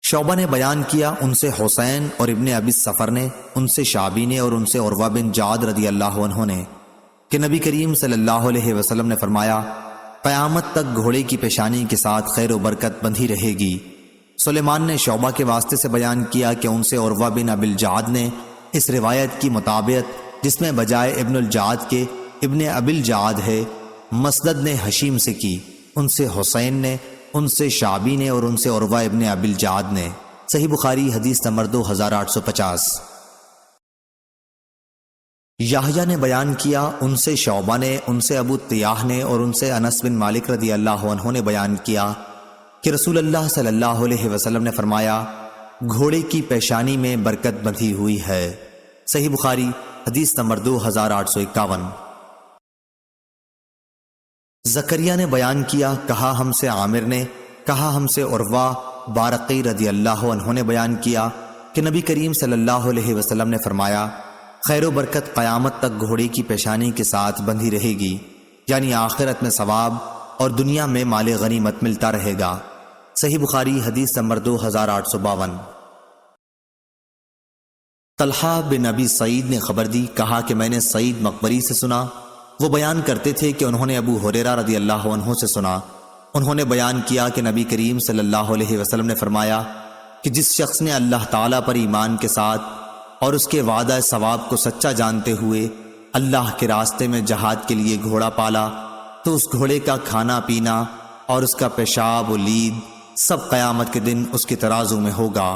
شعبہ نے بیان کیا، ان سے حسین اور ابن ابی سفر نے، ان سے شعبی نے اور ان سے عروہ بن جعد رضی اللہ عنہ نے کہ نبی کریم صلی اللہ علیہ وسلم نے فرمایا، قیامت تک گھوڑے کی پیشانی کے ساتھ خیر و برکت بندھی رہے گی۔ سلیمان نے شعبہ کے واسطے سے بیان کیا کہ ان سے عروہ بن ابی الجعد نے اس روایت کی مطابقت جس میں بجائے ابن الجعد کے ابن ابی الجعد ہے، مسدد نے حشیم سے کی، ان سے حسین نے، ان سے شعبی نے اور ان سے عروہ ابن ابی الجعد نے۔ صحیح بخاری حدیث نمبر 2850۔ یحییٰ نے بیان کیا، ان سے شعبہ نے، ان سے ابو طیاح نے اور ان سے انس بن مالک رضی اللہ عنہ نے بیان کیا کہ رسول اللہ صلی اللہ علیہ وسلم نے فرمایا، گھوڑے کی پیشانی میں برکت بندھی ہوئی ہے۔ صحیح بخاری حدیث نمبر 2851۔ زکریا نے بیان کیا، کہا ہم سے عامر نے، کہا ہم سے عروہ بارقی رضی اللہ عنہ نے بیان کیا کہ نبی کریم صلی اللہ علیہ وسلم نے فرمایا، خیر و برکت قیامت تک گھوڑے کی پیشانی کے ساتھ بندھی رہے گی، یعنی آخرت میں ثواب اور دنیا میں مال غنیمت ملتا رہے گا۔ صحیح بخاری حدیث نمبر 2852۔ طلحہ بن ابی سعید نے خبر دی، کہا کہ میں نے سعید مقبری سے سنا، وہ بیان کرتے تھے کہ انہوں نے ابو ہریرہ رضی اللہ عنہ سے سنا، انہوں نے بیان کیا کہ نبی کریم صلی اللہ علیہ وسلم نے فرمایا کہ جس شخص نے اللہ تعالیٰ پر ایمان کے ساتھ اور اس کے وعدہ ثواب کو سچا جانتے ہوئے اللہ کے راستے میں جہاد کے لیے گھوڑا پالا، تو اس گھوڑے کا کھانا پینا اور اس کا پیشاب و لید سب قیامت کے دن اس کے ترازو میں ہوگا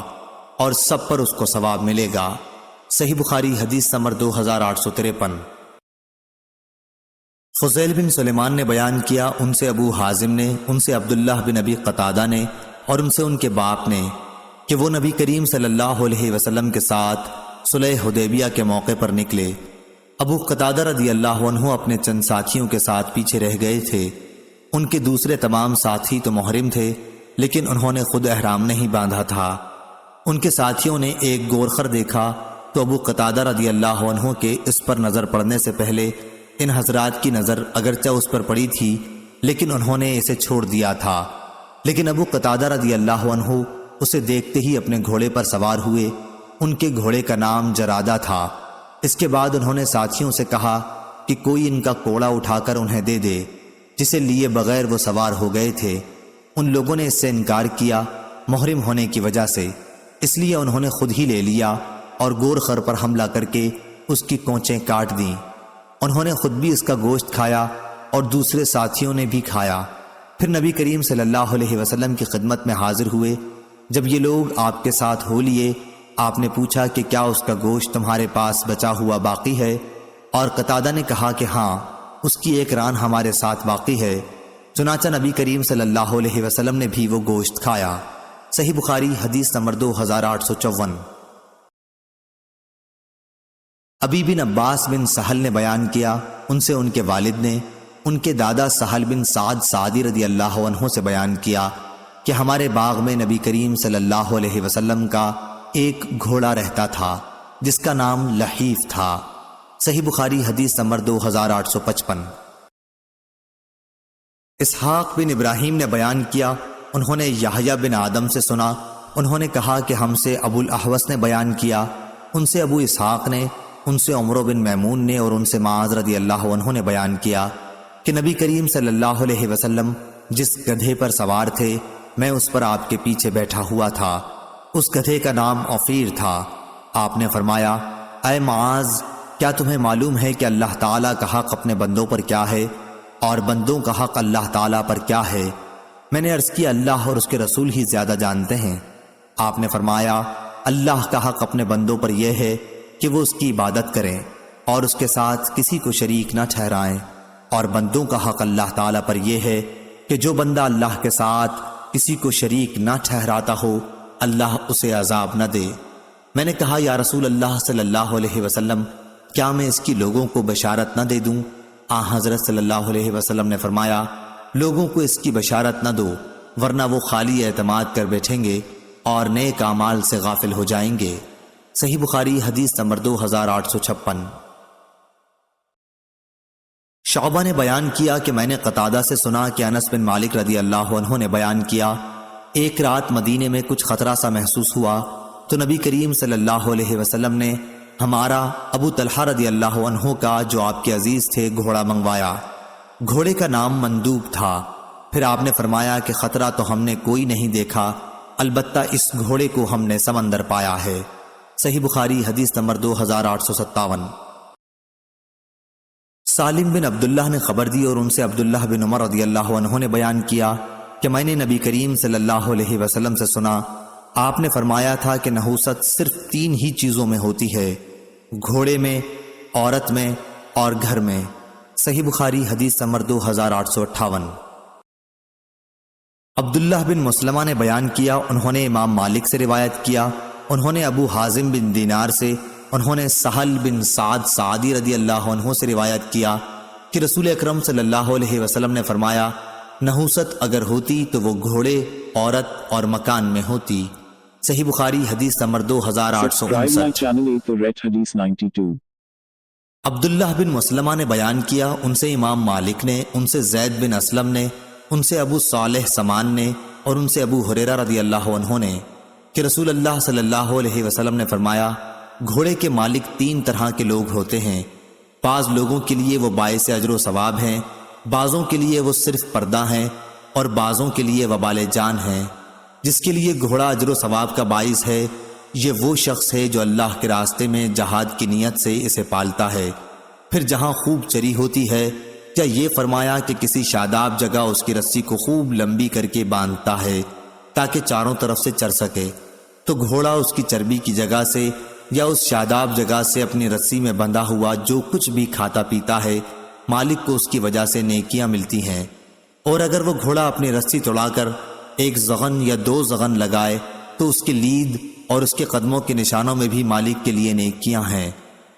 اور سب پر اس کو ثواب ملے گا۔ صحیح بخاری حدیث نمبر 2853۔ فضیل بن سلیمان نے بیان کیا، ان سے ابو حازم نے، ان سے عبداللہ بن ابی قتادہ نے اور ان سے ان کے باپ نے کہ وہ نبی کریم صلی اللہ علیہ وسلم کے ساتھ صلح حدیبیہ کے موقع پر نکلے۔ ابو قتادہ رضی اللہ عنہ اپنے چند ساتھیوں کے ساتھ پیچھے رہ گئے تھے، ان کے دوسرے تمام ساتھی تو محرم تھے لیکن انہوں نے خود احرام نہیں باندھا تھا۔ ان کے ساتھیوں نے ایک گورخر دیکھا تو ابو قتادہ رضی اللہ عنہ کے اس پر نظر پڑنے سے پہلے ان حضرات کی نظر اگرچہ اس پر پڑی تھی لیکن انہوں نے اسے چھوڑ دیا تھا، لیکن ابو قتادہ رضی اللہ عنہ اسے دیکھتے ہی اپنے گھوڑے پر سوار ہوئے۔ ان کے گھوڑے کا نام جرادہ تھا۔ اس کے بعد انہوں نے ساتھیوں سے کہا کہ کوئی ان کا کوڑا اٹھا کر انہیں دے دے، جسے لیے بغیر وہ سوار ہو گئے تھے۔ ان لوگوں نے اس سے انکار کیا محرم ہونے کی وجہ سے، اس لیے انہوں نے خود ہی لے لیا اور گورخر پر حملہ کر کے اس کی کونچیں کاٹ دیں۔ انہوں نے خود بھی اس کا گوشت کھایا اور دوسرے ساتھیوں نے بھی کھایا۔ پھر نبی کریم صلی اللہ علیہ وسلم کی خدمت میں حاضر ہوئے۔ جب یہ لوگ آپ کے ساتھ ہو لیے، آپ نے پوچھا کہ کیا اس کا گوشت تمہارے پاس بچا ہوا باقی ہے؟ اور قتادہ نے کہا کہ ہاں، اس کی ایک ران ہمارے ساتھ باقی ہے۔ چنانچہ نبی کریم صلی اللہ علیہ وسلم نے بھی وہ گوشت کھایا۔ صحیح بخاری حدیث نمبر 2854۔ ابی بن عباس بن سہل نے بیان کیا، ان سے ان کے والد نے، ان کے دادا سہل بن سعد سعدی رضی اللہ عنہ سے بیان کیا کہ ہمارے باغ میں نبی کریم صلی اللہ علیہ وسلم کا ایک گھوڑا رہتا تھا جس کا نام لحیف تھا۔ صحیح بخاری حدیث نمبر 2855۔ اسحاق بن ابراہیم نے بیان کیا، انہوں نے یحییٰ بن آدم سے سنا، انہوں نے کہا کہ ہم سے ابو الاحوص نے بیان کیا، ان سے ابو اسحاق نے، ان سے عمرو بن میمون نے اور ان سے معاذ رضی اللہ عنہ نے بیان کیا کہ نبی کریم صلی اللہ علیہ وسلم جس گدھے پر سوار تھے میں اس پر آپ کے پیچھے بیٹھا ہوا تھا۔ اس گدھے کا نام عفیر تھا۔ آپ نے فرمایا، اے معاذ، کیا تمہیں معلوم ہے کہ اللہ تعالیٰ کا حق اپنے بندوں پر کیا ہے اور بندوں کا حق اللہ تعالیٰ پر کیا ہے؟ میں نے عرض کیا، اللہ اور اس کے رسول ہی زیادہ جانتے ہیں۔ آپ نے فرمایا، اللہ کا حق اپنے بندوں پر یہ ہے کہ وہ اس کی عبادت کریں اور اس کے ساتھ کسی کو شریک نہ ٹھہرائیں، اور بندوں کا حق اللہ تعالیٰ پر یہ ہے کہ جو بندہ اللہ کے ساتھ کسی کو شریک نہ ٹھہراتا ہو اللہ اسے عذاب نہ دے۔ میں نے کہا، یا رسول اللہ صلی اللہ علیہ وسلم، کیا میں اس کی لوگوں کو بشارت نہ دے دوں؟ حضرت صلی اللہ علیہ وسلم نے فرمایا، لوگوں کو اس کی بشارت نہ دو ورنہ وہ خالی اعتماد کر بیٹھیں گے اور نیک اعمال سے غافل ہو جائیں گے۔ صحیح بخاری حدیث نمبر 2856۔ شعبہ نے بیان کیا کہ میں نے قتادہ سے سنا کہ انس بن مالک رضی اللہ عنہ نے بیان کیا، ایک رات مدینے میں کچھ خطرہ سا محسوس ہوا تو نبی کریم صلی اللہ علیہ وسلم نے ہمارا ابو طلحہ رضی اللہ عنہ کا جو آپ کے عزیز تھے گھوڑا منگوایا۔ گھوڑے کا نام مندوب تھا۔ پھر آپ نے فرمایا کہ خطرہ تو ہم نے کوئی نہیں دیکھا، البتہ اس گھوڑے کو ہم نے سمندر پایا ہے۔ صحیح بخاری حدیث نمبر 2857۔ سالم بن عبداللہ نے خبر دی اور ان سے عبداللہ بن عمر رضی اللہ عنہ نے بیان کیا کہ میں نے نبی کریم صلی اللہ علیہ وسلم سے سنا، آپ نے فرمایا تھا کہ نحوست صرف 3 ہی چیزوں میں ہوتی ہے، گھوڑے میں، عورت میں اور گھر میں۔ صحیح بخاری حدیث نمبر 2858۔ عبداللہ بن مسلمہ نے بیان کیا، انہوں نے امام مالک سے روایت کیا، انہوں نے ابو حازم بن دینار سے، انہوں نے سہل بن سعد سعدی رضی اللہ عنہ سے روایت کیا کہ رسول اکرم صلی اللہ علیہ وسلم نے فرمایا، نحوست اگر ہوتی تو وہ گھوڑے، عورت اور مکان میں ہوتی۔ صحیح بخاری حدیث نمبر 2859۔ عبداللہ بن مسلمہ نے بیان کیا، ان سے امام مالک نے، ان سے زید بن اسلم نے، ان سے ابو صالح سمان نے اور ان سے ابو ہریرہ رضی اللہ عنہ نے کہ رسول اللہ صلی اللہ علیہ وسلم نے فرمایا، گھوڑے کے مالک 3 طرح کے لوگ ہوتے ہیں، بعض لوگوں کے لیے وہ باعث اجر و ثواب ہیں، بعضوں کے لیے وہ صرف پردہ ہیں اور بعضوں کے لیے وبال جان ہیں۔ جس کے لیے گھوڑا اجر و ثواب کا باعث ہے، یہ وہ شخص ہے جو اللہ کے راستے میں جہاد کی نیت سے اسے پالتا ہے، پھر جہاں خوب چری ہوتی ہے، یا یہ فرمایا کہ کسی شاداب جگہ اس کی رسی کو خوب لمبی کر کے باندھتا ہے تاکہ چاروں طرف سے چر سکے، تو گھوڑا اس کی چربی کی جگہ سے یا اس شاداب جگہ سے اپنی رسی میں بندھا ہوا جو کچھ بھی کھاتا پیتا ہے، مالک کو اس کی وجہ سے نیکیاں ملتی ہیں۔ اور اگر وہ گھوڑا اپنی رسی توڑا کر 1 زغن یا 2 زغن لگائے تو اس کی لید اور اس کے قدموں کے نشانوں میں بھی مالک کے لیے نیکیاں ہیں۔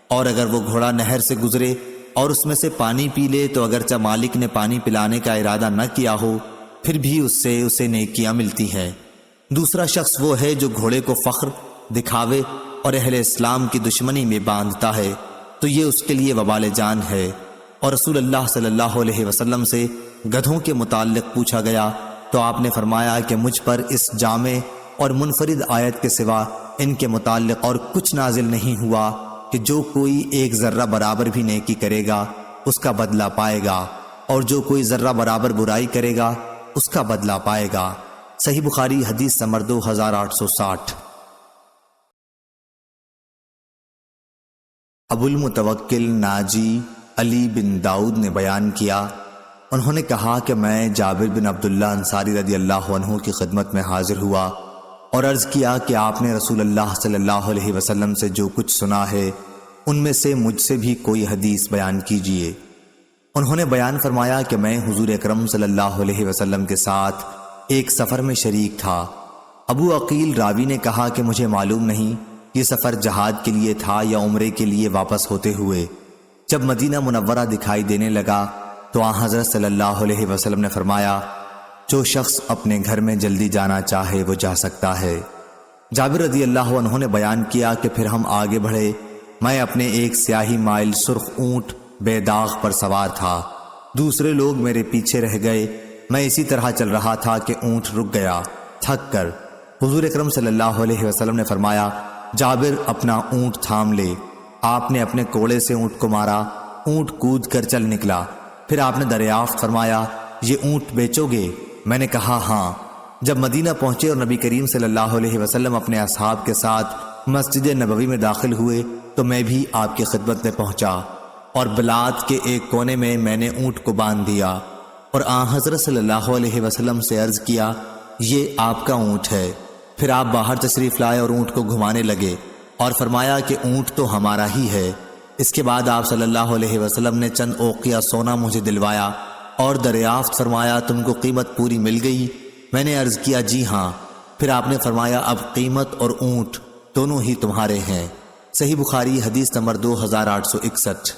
اور اگر وہ گھوڑا نہر سے گزرے اور اس میں سے پانی پی لے تو اگرچہ مالک نے پانی پلانے کا ارادہ نہ کیا ہو، پھر بھی اس سے اسے نیکیاں ملتی ہیں۔ دوسرا شخص وہ ہے جو گھوڑے کو فخر، دکھاوے اور اہل اسلام کی دشمنی میں باندھتا ہے، تو یہ اس کے لیے وبال جان ہے۔ اور رسول اللہ صلی اللہ علیہ وسلم سے گدھوں کے متعلق پوچھا گیا تو آپ نے فرمایا کہ مجھ پر اس جامع اور منفرد آیت کے سوا ان کے متعلق اور کچھ نازل نہیں ہوا کہ جو کوئی 1 ذرہ برابر بھی نیکی کرے گا اس کا بدلہ پائے گا، اور جو کوئی ذرہ برابر برائی کرے گا اس کا بدلہ پائے گا۔ صحیح بخاری حدیث نمبر 2860۔ ابو المتوکل ناجی علی بن داؤد نے بیان کیا، انہوں نے کہا کہ میں جابر بن عبداللہ انصاری رضی اللہ عنہ کی خدمت میں حاضر ہوا اور عرض کیا کہ آپ نے رسول اللہ صلی اللہ علیہ وسلم سے جو کچھ سنا ہے ان میں سے مجھ سے بھی کوئی حدیث بیان کیجیے۔ انہوں نے بیان فرمایا کہ میں حضور اکرم صلی اللہ علیہ وسلم کے ساتھ ایک سفر میں شریک تھا۔ ابو عقیل راوی نے کہا کہ مجھے معلوم نہیں یہ سفر جہاد کے لیے تھا یا عمرے کے لیے واپس ہوتے ہوئے۔ جب مدینہ منورہ دکھائی دینے لگا تو آن حضرت صلی اللہ علیہ وسلم نے فرمایا، جو شخص اپنے گھر میں جلدی جانا چاہے وہ جا سکتا ہے۔ جابر رضی اللہ عنہ نے بیان کیا کہ پھر ہم آگے بڑھے، میں اپنے ایک سیاہی مائل سرخ اونٹ بے داغ پر سوار تھا، دوسرے لوگ میرے پیچھے رہ گئے، میں اسی طرح چل رہا تھا کہ اونٹ رک گیا تھک کر۔ حضور اکرم صلی اللہ علیہ وسلم نے فرمایا، جابر اپنا اونٹ تھام لے۔ آپ نے اپنے کوڑے سے اونٹ کو مارا، اونٹ کود کر چل نکلا۔ پھر آپ نے دریافت فرمایا، یہ اونٹ بیچو گے؟ میں نے کہا ہاں۔ جب مدینہ پہنچے اور نبی کریم صلی اللہ علیہ وسلم اپنے اصحاب کے ساتھ مسجد نبوی میں داخل ہوئے تو میں بھی آپ کی خدمت میں پہنچا، اور بلاد کے ایک کونے میں نے اونٹ کو باندھ دیا اور آن حضرت صلی اللہ علیہ وسلم سے عرض کیا، یہ آپ کا اونٹ ہے۔ پھر آپ باہر تشریف لائے اور اونٹ کو گھمانے لگے اور فرمایا کہ اونٹ تو ہمارا ہی ہے۔ اس کے بعد آپ صلی اللہ علیہ وسلم نے چند اوقیہ سونا مجھے دلوایا اور دریافت فرمایا، تم کو قیمت پوری مل گئی؟ میں نے عرض کیا جی ہاں۔ پھر آپ نے فرمایا، اب قیمت اور اونٹ دونوں ہی تمہارے ہیں۔ صحیح بخاری حدیث نمبر 2861۔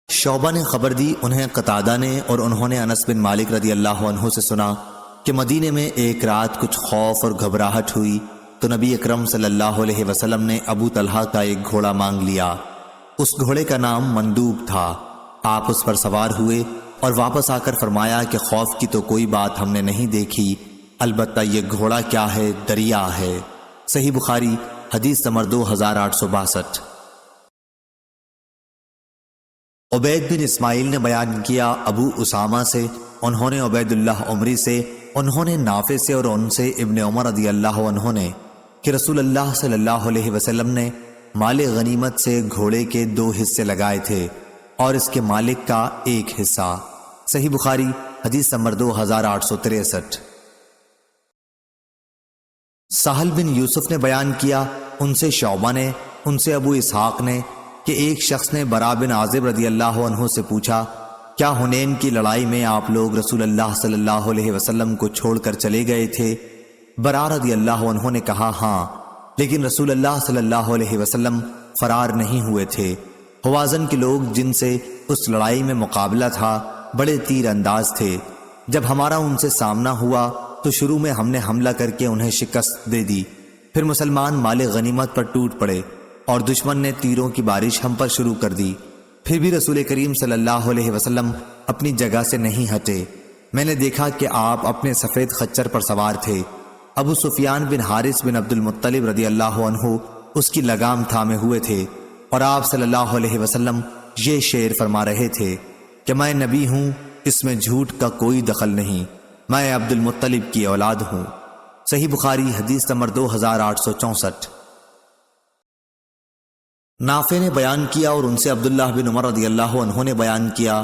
شعبہ نے خبر دی، انہیں قتادہ نے، اور انہوں نے انس بن مالک رضی اللہ عنہ سے سنا کہ مدینے میں ایک رات کچھ خوف اور گھبراہٹ ہوئی تو نبی اکرم صلی اللہ علیہ وسلم نے ابو طلحہ کا ایک گھوڑا مانگ لیا۔ اس گھوڑے کا نام مندوب تھا۔ آپ اس پر سوار ہوئے اور واپس آ کر فرمایا کہ خوف کی تو کوئی بات ہم نے نہیں دیکھی، البتہ یہ گھوڑا کیا ہے، دریا ہے۔ صحیح بخاری حدیث نمبر 2862۔ عبید بن اسماعیل نے بیان کیا ابو اسامہ سے، انہوں نے عبید اللہ عمری سے، انہوں نے نافع سے اور ان سے ابن عمر رضی اللہ عنہ نے کہ رسول اللہ صلی اللہ علیہ وسلم نے مال غنیمت سے گھوڑے کے 2 حصے لگائے تھے اور اس کے مالک کا 1 حصہ۔ صحیح بخاری حدیث نمبر 2863۔ سہل بن یوسف نے بیان کیا، ان سے شعبہ نے، ان سے ابو اسحاق نے کہ ایک شخص نے برا بن عازب رضی اللہ عنہ سے پوچھا، کیا حنین کی لڑائی میں آپ لوگ رسول اللہ صلی اللہ علیہ وسلم کو چھوڑ کر چلے گئے تھے؟ برا رضی اللہ عنہ نے کہا ہاں، لیکن رسول اللہ صلی اللہ علیہ وسلم فرار نہیں ہوئے تھے۔ حوازن کے لوگ جن سے اس لڑائی میں مقابلہ تھا بڑے تیر انداز تھے۔ جب ہمارا ان سے سامنا ہوا تو شروع میں ہم نے حملہ کر کے انہیں شکست دے دی، پھر مسلمان مال غنیمت پر ٹوٹ پڑے اور دشمن نے تیروں کی بارش ہم پر شروع کر دی۔ پھر بھی رسول کریم صلی اللہ علیہ وسلم اپنی جگہ سے نہیں ہٹے۔ میں نے دیکھا کہ آپ اپنے سفید خچر پر سوار تھے۔ ابو سفیان بن حارث بن عبد المطلب رضی اللہ عنہ اس کی لگام تھامے ہوئے تھے اور آپ صلی اللہ علیہ وسلم یہ شعر فرما رہے تھے کہ میں نبی ہوں، اس میں جھوٹ کا کوئی دخل نہیں، میں عبد المطلب کی اولاد ہوں۔ صحیح بخاری حدیث نمبر 2864۔ نافع نے بیان کیا اور ان سے عبداللہ بن عمر رضی اللہ عنہ نے بیان کیا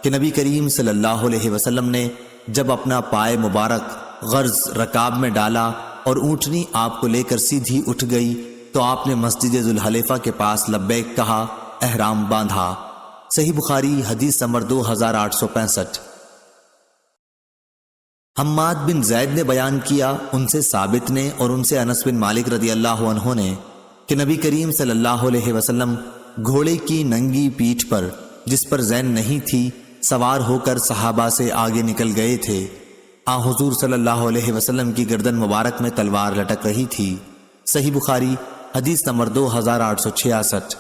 کہ نبی کریم صلی اللہ علیہ وسلم نے جب اپنا پائے مبارک غرض رکاب میں ڈالا اور اونٹنی آپ کو لے کر سیدھی اٹھ گئی تو آپ نے مسجد ذوالحلیفہ کے پاس لبیک کہا، احرام باندھا۔ صحیح بخاری حدیث نمبر 2865۔ حماد بن زید نے بیان کیا، ان سے ثابت نے اور ان سے انس بن مالک رضی اللہ عنہ نے کہ نبی کریم صلی اللہ علیہ وسلم گھوڑے کی ننگی پیٹھ پر، جس پر زین نہیں تھی، سوار ہو کر صحابہ سے آگے نکل گئے تھے۔ حضور صلی اللہ علیہ وسلم کی گردن مبارک میں تلوار لٹک رہی تھی۔ صحیح بخاری حدیث نمبر 2866۔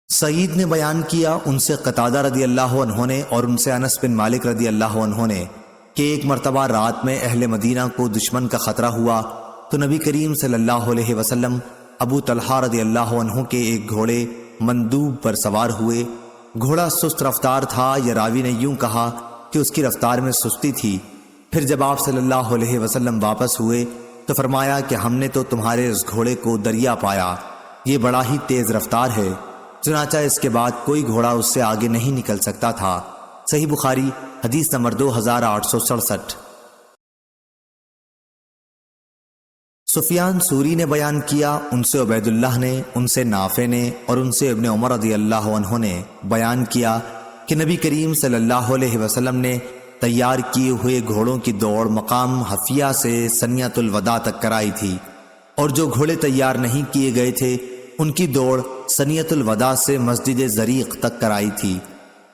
سعید نے بیان کیا، ان سے قتادہ رضی اللہ عنہ نے اور ان سے انس بن مالک رضی اللہ عنہ نے کہ ایک مرتبہ رات میں اہل مدینہ کو دشمن کا خطرہ ہوا تو نبی کریم صلی اللہ علیہ وسلم ابو طلحہ رضی اللہ عنہ کے ایک گھوڑے مندوب پر سوار ہوئے۔ گھوڑا سست رفتار تھا، یا راوی نے یوں کہا کہ اس کی رفتار میں سستی تھی۔ پھر جب آپ صلی اللہ علیہ وسلم واپس ہوئے تو فرمایا کہ ہم نے تو تمہارے اس گھوڑے کو دریا پایا، یہ بڑا ہی تیز رفتار ہے۔ چنانچہ اس کے بعد کوئی گھوڑا اس سے آگے نہیں نکل سکتا تھا۔ صحیح بخاری حدیث نمبر 2867۔ سفیان سوری نے بیان کیا، ان سے عبید اللہ نے، ان سے نافع نے اور ان سے ابن عمر رضی اللہ عنہ نے بیان کیا کہ نبی کریم صلی اللہ علیہ وسلم نے تیار کیے ہوئے گھوڑوں کی دوڑ مقام حفیہ سے سنیۃ الوداع تک کرائی تھی، اور جو گھوڑے تیار نہیں کیے گئے تھے ان کی دوڑ سنیۃ الوداع سے مسجد زریق تک کرائی تھی۔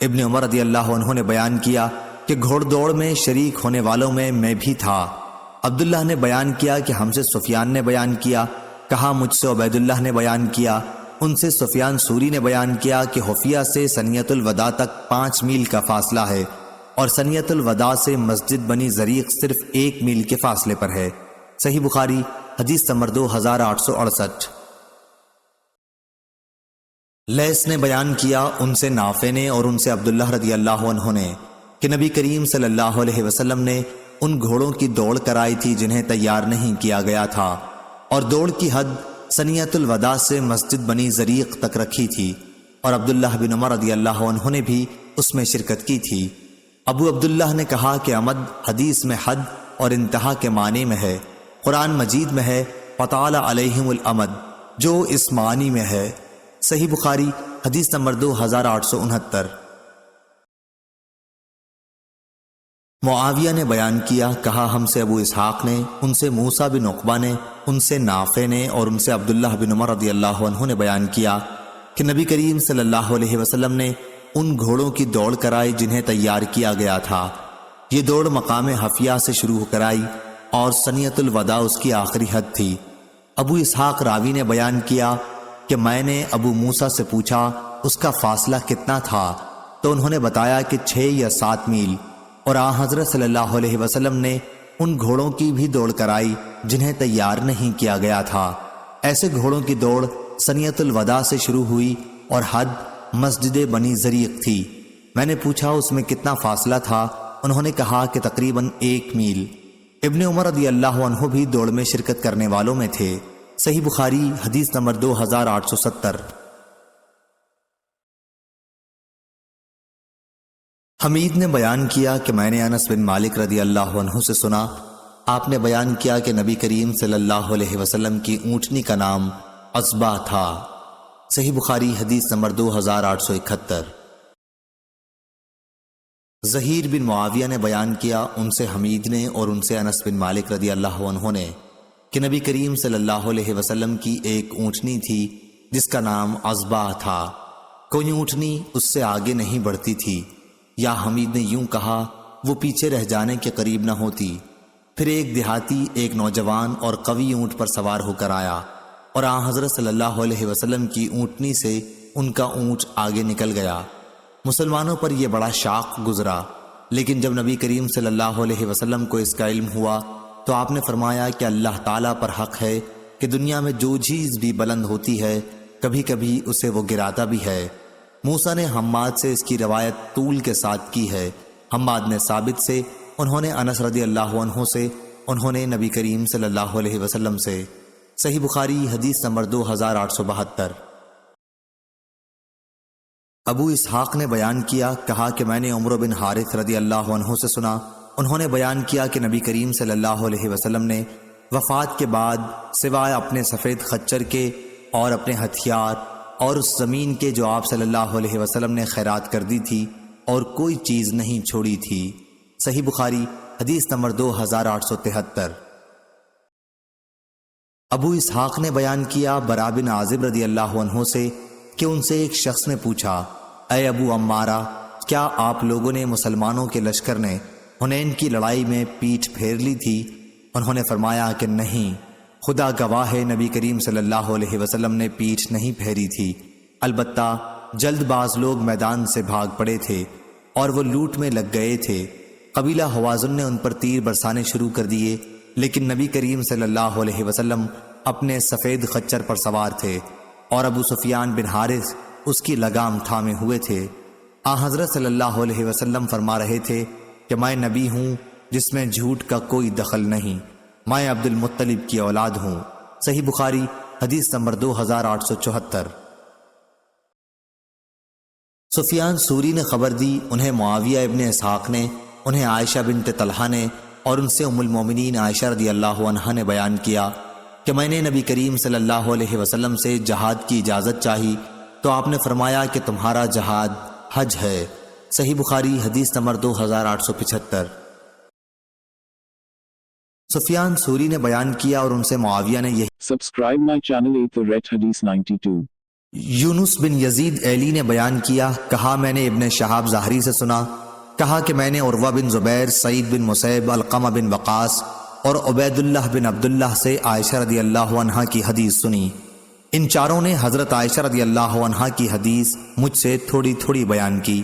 ابن عمر رضی اللہ عنہ نے بیان کیا کہ گھوڑ دوڑ میں شریک ہونے والوں میں بھی تھا۔ عبداللہ نے بیان کیا کہ ہم سے سفیان نے بیان کیا، کہا مجھ سے عبید اللہ نے بیان کیا، ان سے سفیان سوری نے بیان کیا کہ حفیہ سے سنیۃ الوداع تک 5 میل کا فاصلہ ہے اور سنیۃ الوداع سے مسجد بنی زریق صرف 1 میل کے فاصلے پر ہے۔ صحیح بخاری حدیث نمبر 2868۔ لیث نے بیان کیا، ان سے نافع نے اور ان سے عبداللہ رضی اللہ عنہ نے کہ نبی کریم صلی اللہ علیہ وسلم نے ان گھوڑوں کی دوڑ کرائی تھی جنہیں تیار نہیں کیا گیا تھا، اور دوڑ کی حد سنیۃ الوداع سے مسجد بنی زریق تک رکھی تھی، اور عبداللہ بن عمر رضی اللہ عنہ نے بھی اس میں شرکت کی تھی۔ ابو عبداللہ نے کہا کہ عمد حدیث میں حد اور انتہا کے معنی میں ہے، قرآن مجید میں ہے فطال علیہم الامد، جو اس معنی میں ہے۔ صحیح بخاری حدیث نمبر 2869۔ معاویہ نے بیان کیا، کہا ہم سے ابو اسحاق نے، ان سے موسیٰ بن عقبہ نے، ان سے نافع نے اور ان سے عبداللہ بن عمر رضی اللہ عنہ نے بیان کیا کہ نبی کریم صلی اللہ علیہ وسلم نے ان گھوڑوں کی دوڑ کرائی جنہیں تیار کیا گیا تھا۔ یہ دوڑ مقام حفیہ سے شروع کرائی اور سنیۃ الوداع اس کی آخری حد تھی۔ ابو اسحاق راوی نے بیان کیا کہ میں نے ابو موسیٰ سے پوچھا اس کا فاصلہ کتنا تھا، تو انہوں نے بتایا کہ 6 یا 7 میل، اور حضرت صلی اللہ علیہ وسلم نے ان گھوڑوں کی بھی دوڑ کرائی جنہیں تیار نہیں کیا گیا تھا۔ ایسے گھوڑوں کی دوڑ سنیۃ الوداع سے شروع ہوئی اور حد مسجد بنی زریق تھی۔ میں نے پوچھا اس میں کتنا فاصلہ تھا؟ انہوں نے کہا کہ تقریباً 1 میل۔ ابن عمر رضی اللہ عنہ بھی دوڑ میں شرکت کرنے والوں میں تھے۔ صحیح بخاری حدیث نمبر 2870۔ حمید نے بیان کیا کہ میں نے انس بن مالک رضی اللہ عنہ سے سنا، آپ نے بیان کیا کہ نبی کریم صلی اللہ علیہ وسلم کی اونٹنی کا نام عصبہ تھا۔ صحیح بخاری حدیث نمبر 2871۔ زہیر بن معاویہ نے بیان کیا ان سے حمید نے اور ان سے انس بن مالک رضی اللہ عنہ نے کہ نبی کریم صلی اللہ علیہ وسلم کی ایک اونٹنی تھی جس کا نام عصبہ تھا، کوئی اونٹنی اس سے آگے نہیں بڑھتی تھی، یا حمید نے یوں کہا وہ پیچھے رہ جانے کے قریب نہ ہوتی۔ پھر ایک دیہاتی ایک نوجوان اور قوی اونٹ پر سوار ہو کر آیا اور آن حضرت صلی اللہ علیہ وسلم کی اونٹنی سے ان کا اونٹ آگے نکل گیا۔ مسلمانوں پر یہ بڑا شاق گزرا، لیکن جب نبی کریم صلی اللہ علیہ وسلم کو اس کا علم ہوا تو آپ نے فرمایا کہ اللہ تعالیٰ پر حق ہے کہ دنیا میں جو چیز بھی بلند ہوتی ہے کبھی کبھی اسے وہ گراتا بھی ہے۔ موسیٰ نے حماد سے اس کی روایت طول کے ساتھ کی ہے، حماد نے ثابت سے، انہوں نے انس رضی اللہ عنہ سے، انہوں نے نبی کریم صلی اللہ علیہ وسلم سے۔ صحیح بخاری حدیث نمبر 2872۔ ابو اسحاق نے بیان کیا، کہا کہ میں نے عمرو بن حارث رضی اللہ عنہ سے سنا، انہوں نے بیان کیا کہ نبی کریم صلی اللہ علیہ وسلم نے وفات کے بعد سوائے اپنے سفید خچر کے اور اپنے ہتھیار اور اس زمین کے جو آپ صلی اللہ علیہ وسلم نے خیرات کر دی تھی اور کوئی چیز نہیں چھوڑی تھی۔ صحیح بخاری حدیث نمبر 2873۔ ابو اسحاق نے بیان کیا برا بن عازب رضی اللہ عنہ سے کہ ان سے ایک شخص نے پوچھا، اے ابو عمارہ، کیا آپ لوگوں نے مسلمانوں کے لشکر نے حنین کی لڑائی میں پیٹھ پھیر لی تھی؟ انہوں نے فرمایا کہ نہیں، خدا گواہ ہے نبی کریم صلی اللہ علیہ وسلم نے پیٹھ نہیں پھیری تھی، البتہ جلد باز لوگ میدان سے بھاگ پڑے تھے اور وہ لوٹ میں لگ گئے تھے۔ قبیلہ حوازن نے ان پر تیر برسانے شروع کر دیے، لیکن نبی کریم صلی اللہ علیہ وسلم اپنے سفید خچر پر سوار تھے اور ابو سفیان بن حارث اس کی لگام تھامے ہوئے تھے۔ حضرت صلی اللہ علیہ وسلم فرما رہے تھے کہ میں نبی ہوں جس میں جھوٹ کا کوئی دخل نہیں، میں عبد المطلب کی اولاد ہوں۔ صحیح بخاری حدیث نمبر 2874۔ سفیان سوری نے خبر دی، انہیں معاویہ ابن اسحاق نے، انہیں عائشہ بنت طلحہ نے اور ان سے ام المومنین عائشہ رضی اللہ عنہا نے بیان کیا کہ میں نے نبی کریم صلی اللہ علیہ وسلم سے جہاد کی اجازت چاہی تو آپ نے فرمایا کہ تمہارا جہاد حج ہے۔ صحیح بخاری حدیث نمبر 2875۔ سفیان سوری نے بیان کیا اور ان سے معاویہ نے یہی Subscribe my channel The Red Hadith 92۔ یونس بن یزید ایلی نے بیان کیا، کہا میں نے ابن شہاب ظاہری سے سنا، کہا کہ میں نے عروہ بن زبیر، سعید بن مسیب، علقمہ بن وقاص اور عبید اللہ بن عبداللہ سے عائشہ رضی اللہ عنہا کی حدیث سنی۔ ان چاروں نے حضرت عائشہ رضی اللہ عنہا کی حدیث مجھ سے تھوڑی تھوڑی بیان کی۔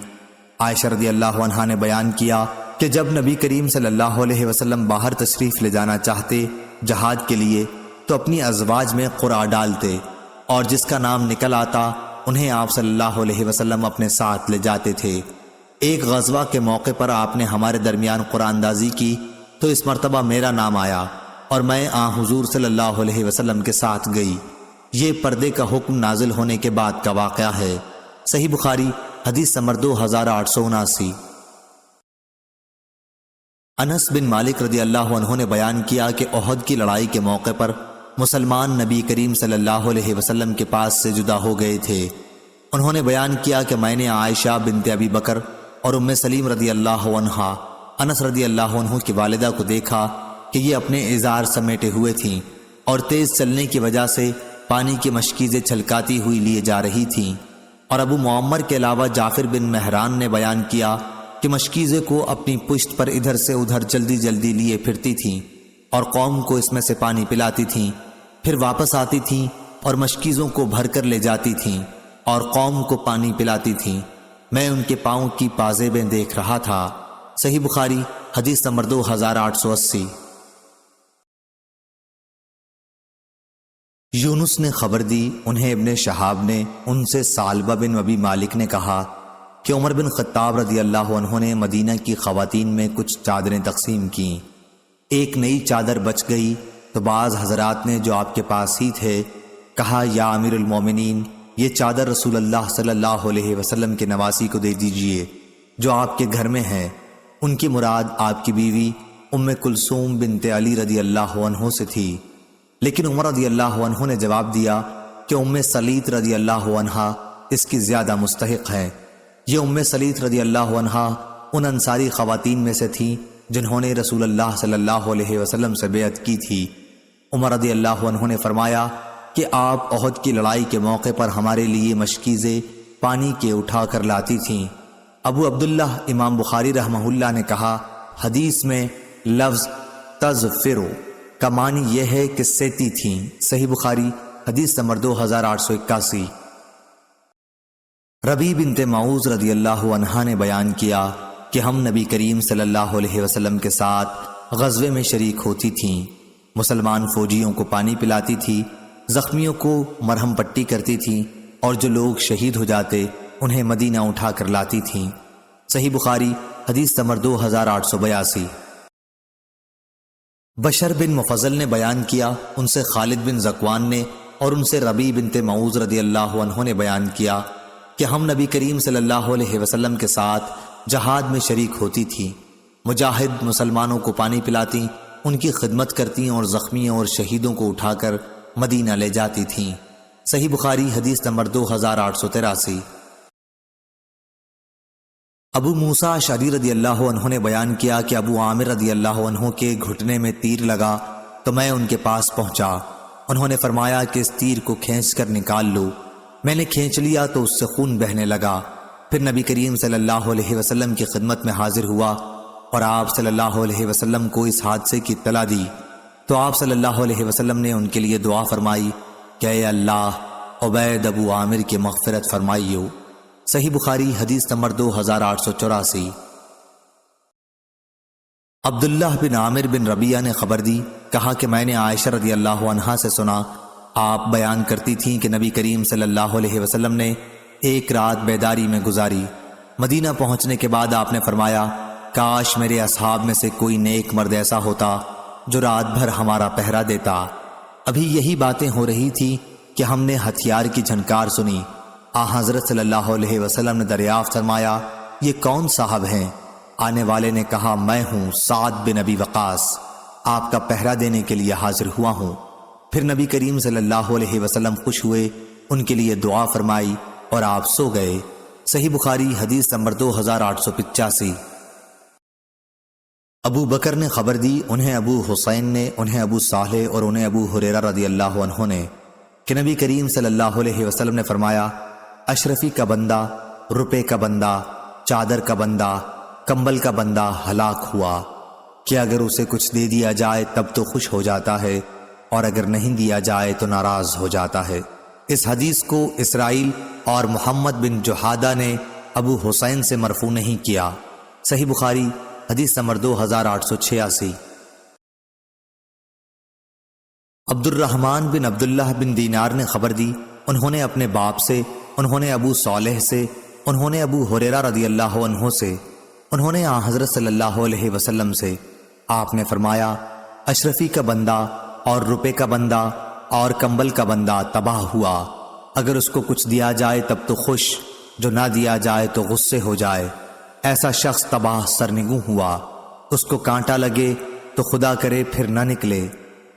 عائشہ رضی اللہ عنہا نے بیان کیا کہ جب نبی کریم صلی اللہ علیہ وسلم باہر تشریف لے جانا چاہتے جہاد کے لیے تو اپنی ازواج میں قرعہ ڈالتے اور جس کا نام نکل آتا انہیں آپ صلی اللہ علیہ وسلم اپنے ساتھ لے جاتے تھے۔ ایک غزوہ کے موقع پر آپ نے ہمارے درمیان قرآن اندازی کی تو اس مرتبہ میرا نام آیا اور میں حضور صلی اللہ علیہ وسلم کے ساتھ گئی۔ یہ پردے کا حکم نازل ہونے کے بعد کا واقعہ ہے۔ صحیح بخاری حدیث نمبر 2879۔ انس بن مالک رضی اللہ عنہ نے بیان کیا کہ احد کی لڑائی کے موقع پر مسلمان نبی کریم صلی اللہ علیہ وسلم کے پاس سے جدا ہو گئے تھے۔ انہوں نے بیان کیا کہ میں نے عائشہ بنت ابی بکر اور ام سلیم رضی اللہ عنہا انس رضی اللہ عنہ کی والدہ کو دیکھا کہ یہ اپنے ازار سمیٹے ہوئے تھیں اور تیز چلنے کی وجہ سے پانی کی مشکیزیں چھلکاتی ہوئی لیے جا رہی تھیں، اور ابو معمر کے علاوہ جعفر بن مہران نے بیان کیا کہ مشکیزیں کو اپنی پشت پر ادھر سے ادھر جلدی جلدی لیے پھرتی تھیں اور قوم کو اس میں سے پانی پلاتی تھیں، پھر واپس آتی تھیں اور مشکیزوں کو بھر کر لے جاتی تھیں اور قوم کو پانی پلاتی تھیں۔ میں ان کے پاؤں کی پازیبیں دیکھ رہا تھا۔ صحیح بخاری حدیث نمبر 2880۔ یونس نے خبر دی، انہیں ابن شہاب نے ان سے ثعلبہ بن ابی مالک نے کہا کہ عمر بن خطاب رضی اللہ عنہ نے مدینہ کی خواتین میں کچھ چادریں تقسیم کیں۔ ایک نئی چادر بچ گئی تو بعض حضرات نے جو آپ کے پاس ہی تھے کہا، یا امیر المومنین، یہ چادر رسول اللہ صلی اللہ علیہ وسلم کے نواسی کو دے دیجئے جو آپ کے گھر میں ہے۔ ان کی مراد آپ کی بیوی ام کلثوم بنت علی رضی اللہ عنہ سے تھی، لیکن عمر رضی اللہ عنہ نے جواب دیا کہ ام سلیط رضی اللہ عنہ اس کی زیادہ مستحق ہے۔ یہ ام سلیط رضی اللہ عنہ ان انصاری خواتین میں سے تھی جنہوں نے رسول اللہ صلی اللہ علیہ وسلم سے بیعت کی تھی۔ عمر رضی اللہ عنہ نے فرمایا کہ آپ احد کی لڑائی کے موقع پر ہمارے لیے مشکیزیں پانی کے اٹھا کر لاتی تھیں۔ ابو عبداللہ امام بخاری رحمہ اللہ نے کہا، حدیث میں لفظ تزفرو کا معنی یہ ہے کہ سیتی تھیں۔ صحیح بخاری حدیث نمبر 2881۔ ربیع بنت معوذ رضی اللہ عنہا نے بیان کیا کہ ہم نبی کریم صلی اللہ علیہ وسلم کے ساتھ غزوے میں شریک ہوتی تھیں۔ مسلمان فوجیوں کو پانی پلاتی تھی، زخمیوں کو مرہم پٹی کرتی تھی، اور جو لوگ شہید ہو جاتے انہیں مدینہ اٹھا کر لاتی تھیں۔ صحیح بخاری حدیث نمبر 2882۔ بشر بن مفضل نے بیان کیا، ان سے خالد بن ذکوان نے اور ان سے ربیع بنت معوذ رضی اللہ عنہ نے بیان کیا کہ ہم نبی کریم صلی اللہ علیہ وسلم کے ساتھ جہاد میں شریک ہوتی تھی۔ مجاہد مسلمانوں کو پانی پلاتی، ان کی خدمت کرتی اور زخمیوں اور شہیدوں کو اٹھا کر مدینہ لے جاتی تھیں۔ صحیح بخاری حدیث نمبر 2883۔ ابو موسیٰ اشعری رضی اللہ عنہ نے بیان کیا کہ ابو عامر رضی اللہ عنہ کے گھٹنے میں تیر لگا تو میں ان کے پاس پہنچا۔ انہوں نے فرمایا کہ اس تیر کو کھینچ کر نکال لو۔ میں نے کھینچ لیا تو اس سے خون بہنے لگا۔ پھر نبی کریم صلی اللہ علیہ وسلم کی خدمت میں حاضر ہوا اور آپ صلی اللہ علیہ وسلم کو اس حادثے کی اطلاع دی تو آپ صلی اللہ علیہ وسلم نے ان کے لیے دعا فرمائی کہ اے اللہ عبید ابو عامر کی مغفرت فرمائیو۔ صحیح بخاری حدیث نمبر 2884۔ عبداللہ بن عامر بن ربیعہ نے خبر دی، کہا کہ میں نے عائشہ رضی اللہ عنہا سے سنا، آپ بیان کرتی تھیں کہ نبی کریم صلی اللہ علیہ وسلم نے ایک رات بیداری میں گزاری۔ مدینہ پہنچنے کے بعد آپ نے فرمایا، کاش میرے اصحاب میں سے کوئی نیک مرد ایسا ہوتا جو رات بھر ہمارا پہرا دیتا۔ ابھی یہی باتیں ہو رہی تھی کہ ہم نے ہتھیار کی جھنکار سنی۔ حضرت صلی اللہ علیہ وسلم نے دریافت فرمایا، یہ کون صاحب ہیں؟ آنے والے نے کہا، میں ہوں سعد بن ابی وقاص، آپ کا پہرا دینے کے لیے حاضر ہوا ہوں۔ پھر نبی کریم صلی اللہ علیہ وسلم خوش ہوئے، ان کے لیے دعا فرمائی اور آپ سو گئے۔ صحیح بخاری حدیث نمبر 2885۔ ابو بکر نے خبر دی، انہیں ابو حسین نے، انہیں ابو صالح اور انہیں ابو ہریرہ رضی اللہ عنہ نے کہ نبی کریم صلی اللہ علیہ وسلم نے فرمایا، اشرفی کا بندہ، روپے کا بندہ، چادر کا بندہ، کمبل کا بندہ ہلاک ہوا کہ اگر اسے کچھ دے دیا جائے تب تو خوش ہو جاتا ہے اور اگر نہیں دیا جائے تو ناراض ہو جاتا ہے۔ اس حدیث کو اسرائیل اور محمد بن جحادہ نے ابو حسین سے مرفوع نہیں کیا۔ صحیح بخاری حدیث نمبر 2886۔ عبد الرحمن بن عبداللہ بن دینار نے خبر دی، انہوں نے اپنے باپ سے، انہوں نے ابو صالح سے، انہوں نے ابو ہریرہ رضی اللہ عنہ سے، انہوں نے حضرت صلی اللہ علیہ وسلم سے، آپ نے فرمایا، اشرفی کا بندہ اور روپے کا بندہ اور کمبل کا بندہ تباہ ہوا، اگر اس کو کچھ دیا جائے تب تو خوش، جو نہ دیا جائے تو غصے ہو جائے، ایسا شخص تباہ سرنگوں ہوا، اس کو کانٹا لگے تو خدا کرے پھر نہ نکلے۔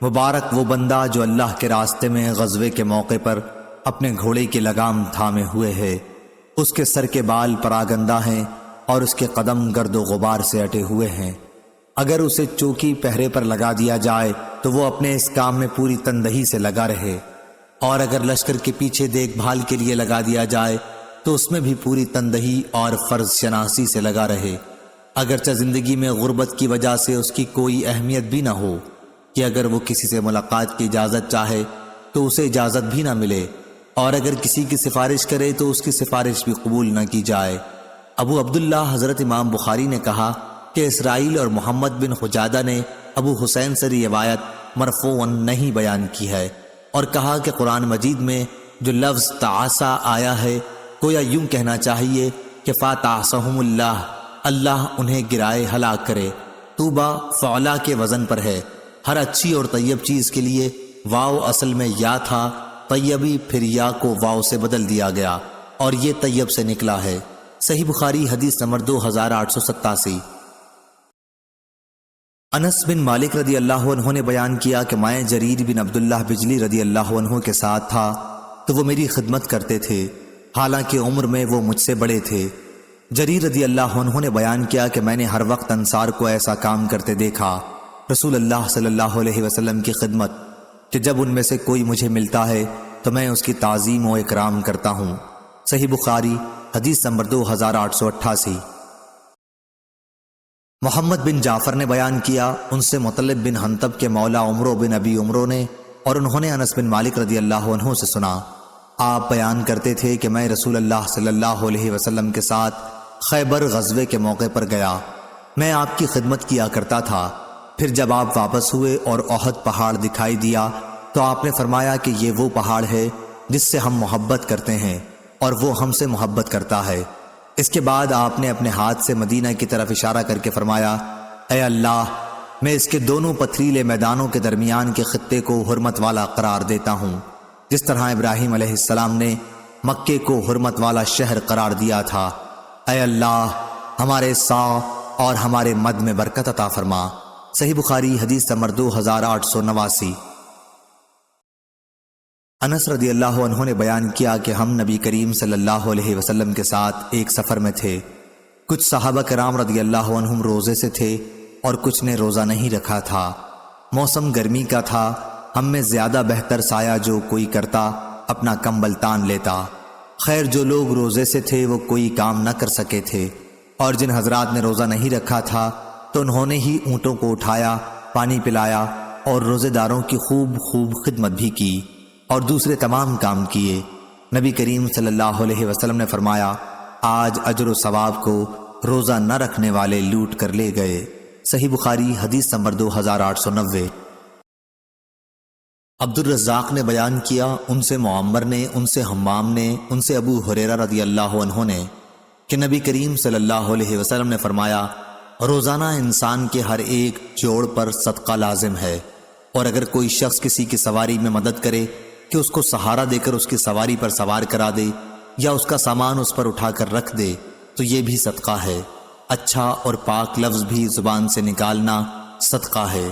مبارک وہ بندہ جو اللہ کے راستے میں غزوے کے موقع پر اپنے گھوڑے کی لگام تھامے ہوئے ہے، اس کے سر کے بال پراگندہ ہیں اور اس کے قدم گرد و غبار سے اٹے ہوئے ہیں۔ اگر اسے چوکی پہرے پر لگا دیا جائے تو وہ اپنے اس کام میں پوری تندہی سے لگا رہے، اور اگر لشکر کے پیچھے دیکھ بھال کے لیے لگا دیا جائے تو اس میں بھی پوری تندہی اور فرض شناسی سے لگا رہے، اگرچہ زندگی میں غربت کی وجہ سے اس کی کوئی اہمیت بھی نہ ہو کہ اگر وہ کسی سے ملاقات کی اجازت چاہے تو اسے اجازت بھی نہ ملے، اور اگر کسی کی سفارش کرے تو اس کی سفارش بھی قبول نہ کی جائے۔ ابو عبداللہ حضرت امام بخاری نے کہا کہ اسرائیل اور محمد بن حجادہ نے ابو حسین سے روایت مرفوعاً نہیں بیان کی ہے، اور کہا کہ قرآن مجید میں جو لفظ تعاصا آیا ہے گویا یوں کہنا چاہیے کہ فاتعصہم اللہ، اللہ انہیں گرائے ہلاک کرے۔ طوبہ فعلا کے وزن پر ہے۔ ہر اچھی اور طیب چیز کے لیے واو اصل میں یا تھا، طیبی پھر یا کو واو سے بدل دیا گیا اور یہ طیب سے نکلا ہے۔ صحیح بخاری حدیث نمبر 2887۔ انس بن مالک رضی اللہ عنہ نے بیان کیا کہ میں جریر بن عبداللہ بجلی رضی اللہ عنہ کے ساتھ تھا تو وہ میری خدمت کرتے تھے، حالانکہ عمر میں وہ مجھ سے بڑے تھے۔ جریر رضی اللہ عنہ نے بیان کیا کہ میں نے ہر وقت انصار کو ایسا کام کرتے دیکھا، رسول اللہ صلی اللہ علیہ وسلم کی خدمت، کہ جب ان میں سے کوئی مجھے ملتا ہے تو میں اس کی تعظیم و اکرام کرتا ہوں۔ صحیح بخاری حدیث نمبر 2888۔ محمد بن جعفر نے بیان کیا، ان سے مطلب بن حنطب کے مولا عمرو بن ابی عمرو نے، اور انہوں نے انس بن مالک رضی اللہ عنہ سے سنا، آپ بیان کرتے تھے کہ میں رسول اللہ صلی اللہ علیہ وسلم کے ساتھ خیبر غزوے کے موقع پر گیا، میں آپ کی خدمت کیا کرتا تھا، پھر جب آپ واپس ہوئے اور احد پہاڑ دکھائی دیا تو آپ نے فرمایا کہ یہ وہ پہاڑ ہے جس سے ہم محبت کرتے ہیں اور وہ ہم سے محبت کرتا ہے۔ اس کے بعد آپ نے اپنے ہاتھ سے مدینہ کی طرف اشارہ کر کے فرمایا، اے اللہ، میں اس کے دونوں پتھریلے میدانوں کے درمیان کے خطے کو حرمت والا قرار دیتا ہوں، جس طرح ابراہیم علیہ السلام نے مکے کو حرمت والا شہر قرار دیا تھا۔ اے اللہ، ہمارے سا اور ہمارے مد میں برکت عطا فرما۔ صحیح بخاری حدیث نمبر 2889۔ انس رضی اللہ عنہ نے بیان کیا کہ ہم نبی کریم صلی اللہ علیہ وسلم کے ساتھ ایک سفر میں تھے، کچھ صحابہ کرام رضی اللہ عنہم روزے سے تھے اور کچھ نے روزہ نہیں رکھا تھا، موسم گرمی کا تھا، ہم میں زیادہ بہتر سایہ جو کوئی کرتا اپنا کمبل تان لیتا۔ خیر جو لوگ روزے سے تھے وہ کوئی کام نہ کر سکے تھے، اور جن حضرات نے روزہ نہیں رکھا تھا تو انہوں نے ہی اونٹوں کو اٹھایا، پانی پلایا اور روزے داروں کی خوب خدمت بھی کی اور دوسرے تمام کام کیے۔ نبی کریم صلی اللہ علیہ وسلم نے فرمایا، آج اجر و ثواب کو روزہ نہ رکھنے والے لوٹ کر لے گئے۔ صحیح بخاری حدیث نمبر 2890۔ عبد الرزاق نے بیان کیا، ان سے معمر نے، ان سے حمام نے، ان سے ابو ہریرہ رضی اللہ عنہ نے کہ نبی کریم صلی اللہ علیہ وسلم نے فرمایا، روزانہ انسان کے ہر ایک جوڑ پر صدقہ لازم ہے، اور اگر کوئی شخص کسی کی سواری میں مدد کرے کہ اس کو سہارا دے کر اس کی سواری پر سوار کرا دے یا اس کا سامان اس پر اٹھا کر رکھ دے تو یہ بھی صدقہ ہے۔ اچھا اور پاک لفظ بھی زبان سے نکالنا صدقہ ہے۔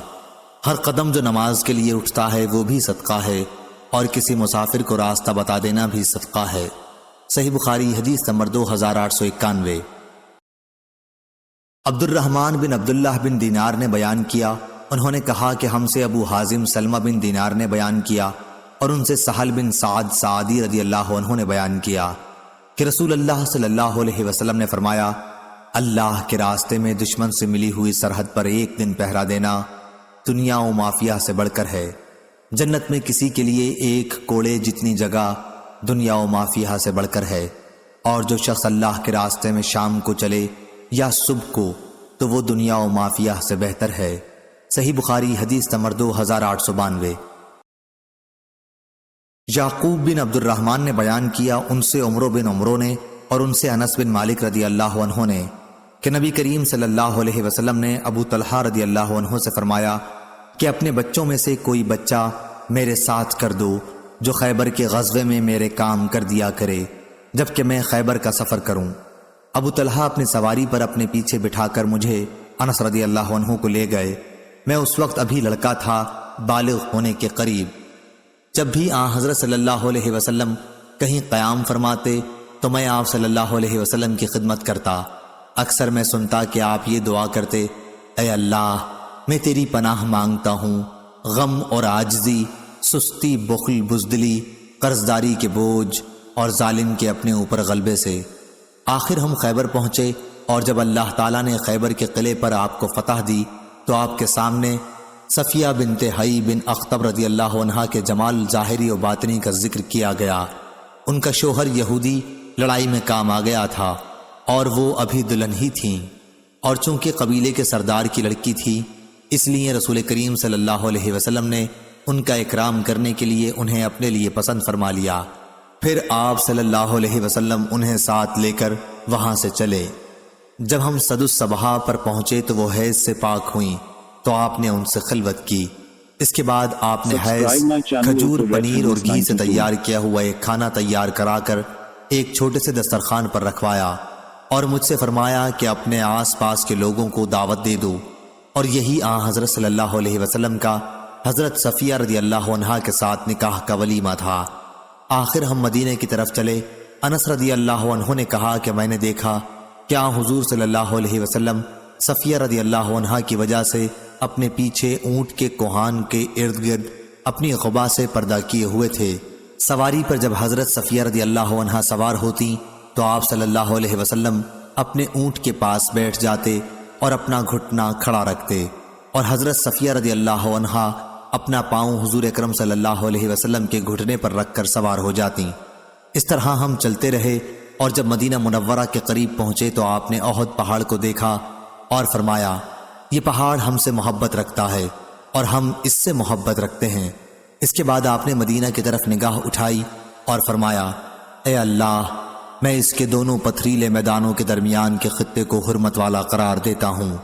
ہر قدم جو نماز کے لیے اٹھتا ہے وہ بھی صدقہ ہے، اور کسی مسافر کو راستہ بتا دینا بھی صدقہ ہے۔ صحیح بخاری حدیث نمبر 2891۔ عبد الرحمن بن عبداللہ بن دینار نے بیان کیا، انہوں نے کہا کہ ہم سے ابو حازم سلمہ بن دینار نے بیان کیا، اور ان سے سہل بن سعد سعدی رضی اللہ عنہ نے بیان کیا کہ رسول اللہ صلی اللہ علیہ وسلم نے فرمایا، اللہ کے راستے میں دشمن سے ملی ہوئی سرحد پر ایک دن پہرا دینا دنیا و مافیہ سے بڑھ کر ہے۔ جنت میں کسی کے لیے ایک کوڑے جتنی جگہ دنیا و مافیہ سے بڑھ کر ہے، اور جو شخص اللہ کے راستے میں شام کو چلے یا صبح کو تو وہ دنیا و مافیہ سے بہتر ہے۔ صحیح بخاری حدیث نمبر 2892۔ یعقوب بن عبد الرحمن نے بیان کیا، ان سے عمرو بن عمرو نے اور ان سے انس بن مالک رضی اللہ عنہ نے کہ نبی کریم صلی اللہ علیہ وسلم نے ابو طلحہ رضی اللہ عنہ سے فرمایا کہ اپنے بچوں میں سے کوئی بچہ میرے ساتھ کر دو جو خیبر کے غزوے میں میرے کام کر دیا کرے جبکہ میں خیبر کا سفر کروں۔ ابو طلحہ اپنی سواری پر اپنے پیچھے بٹھا کر مجھے انس رضی اللہ عنہ کو لے گئے۔ میں اس وقت ابھی لڑکا تھا، بالغ ہونے کے قریب۔ جب بھی حضرت صلی اللہ علیہ وسلم کہیں قیام فرماتے تو میں آپ صلی اللہ علیہ وسلم کی خدمت کرتا۔ اکثر میں سنتا کہ آپ یہ دعا کرتے، اے اللہ، میں تیری پناہ مانگتا ہوں غم اور عاجزی، سستی، بخل، بزدلی، قرضداری کے بوجھ اور ظالم کے اپنے اوپر غلبے سے۔ آخر ہم خیبر پہنچے، اور جب اللہ تعالیٰ نے خیبر کے قلعے پر آپ کو فتح دی تو آپ کے سامنے صفیہ بنت حی بن اخطب رضی اللہ عنہا کے جمال ظاہری و باطنی کا ذکر کیا گیا۔ ان کا شوہر یہودی لڑائی میں کام آ گیا تھا اور وہ ابھی دلہن ہی تھیں، اور چونکہ قبیلے کے سردار کی لڑکی تھی اس لیے رسول کریم صلی اللہ علیہ وسلم نے ان کا اکرام کرنے کے لیے انہیں اپنے لیے پسند فرما لیا۔ پھر آپ صلی اللہ علیہ وسلم انہیں ساتھ لے کر وہاں سے چلے۔ جب ہم صد الصباح پر پہنچے تو وہ حیض سے پاک ہوئیں تو آپ نے ان سے خلوت کی۔ اس کے بعد آپ نے حیض، کھجور، پنیر اور گھی سے تیار کیا ہوا ایک کھانا تیار کرا کر ایک چھوٹے سے دسترخوان پر رکھوایا اور مجھ سے فرمایا کہ اپنے آس پاس کے لوگوں کو دعوت دے دو، اور یہی حضرت صلی اللہ علیہ وسلم کا حضرت صفیہ رضی اللہ عنہا کے ساتھ نکاح کا ولیمہ تھا۔ آخر ہم مدینے کی طرف چلے۔ انس رضی اللہ عنہ نے کہا کہ میں نے دیکھا کہ حضور صلی اللہ علیہ وسلم صفیہ رضی اللہ عنہا کی وجہ سے اپنے پیچھے اونٹ کے کوہان کے ارد گرد اپنی قبا سے پردہ کیے ہوئے تھے۔ سواری پر جب حضرت صفیہ رضی اللہ عنہا سوار ہوتی تو آپ صلی اللہ علیہ وسلم اپنے اونٹ کے پاس بیٹھ جاتے اور اپنا گھٹنا کھڑا رکھتے، اور حضرت صفیہ رضی اللہ عنہا اپنا پاؤں حضور اکرم صلی اللہ علیہ وسلم کے گھٹنے پر رکھ کر سوار ہو جاتی۔ اس طرح ہم چلتے رہے، اور جب مدینہ منورہ کے قریب پہنچے تو آپ نے احد پہاڑ کو دیکھا اور فرمایا، یہ پہاڑ ہم سے محبت رکھتا ہے اور ہم اس سے محبت رکھتے ہیں۔ اس کے بعد آپ نے مدینہ کی طرف نگاہ اٹھائی اور فرمایا، اے اللہ، میں اس کے دونوں پتھریلے میدانوں کے درمیان کے خطے کو حرمت والا قرار دیتا ہوں،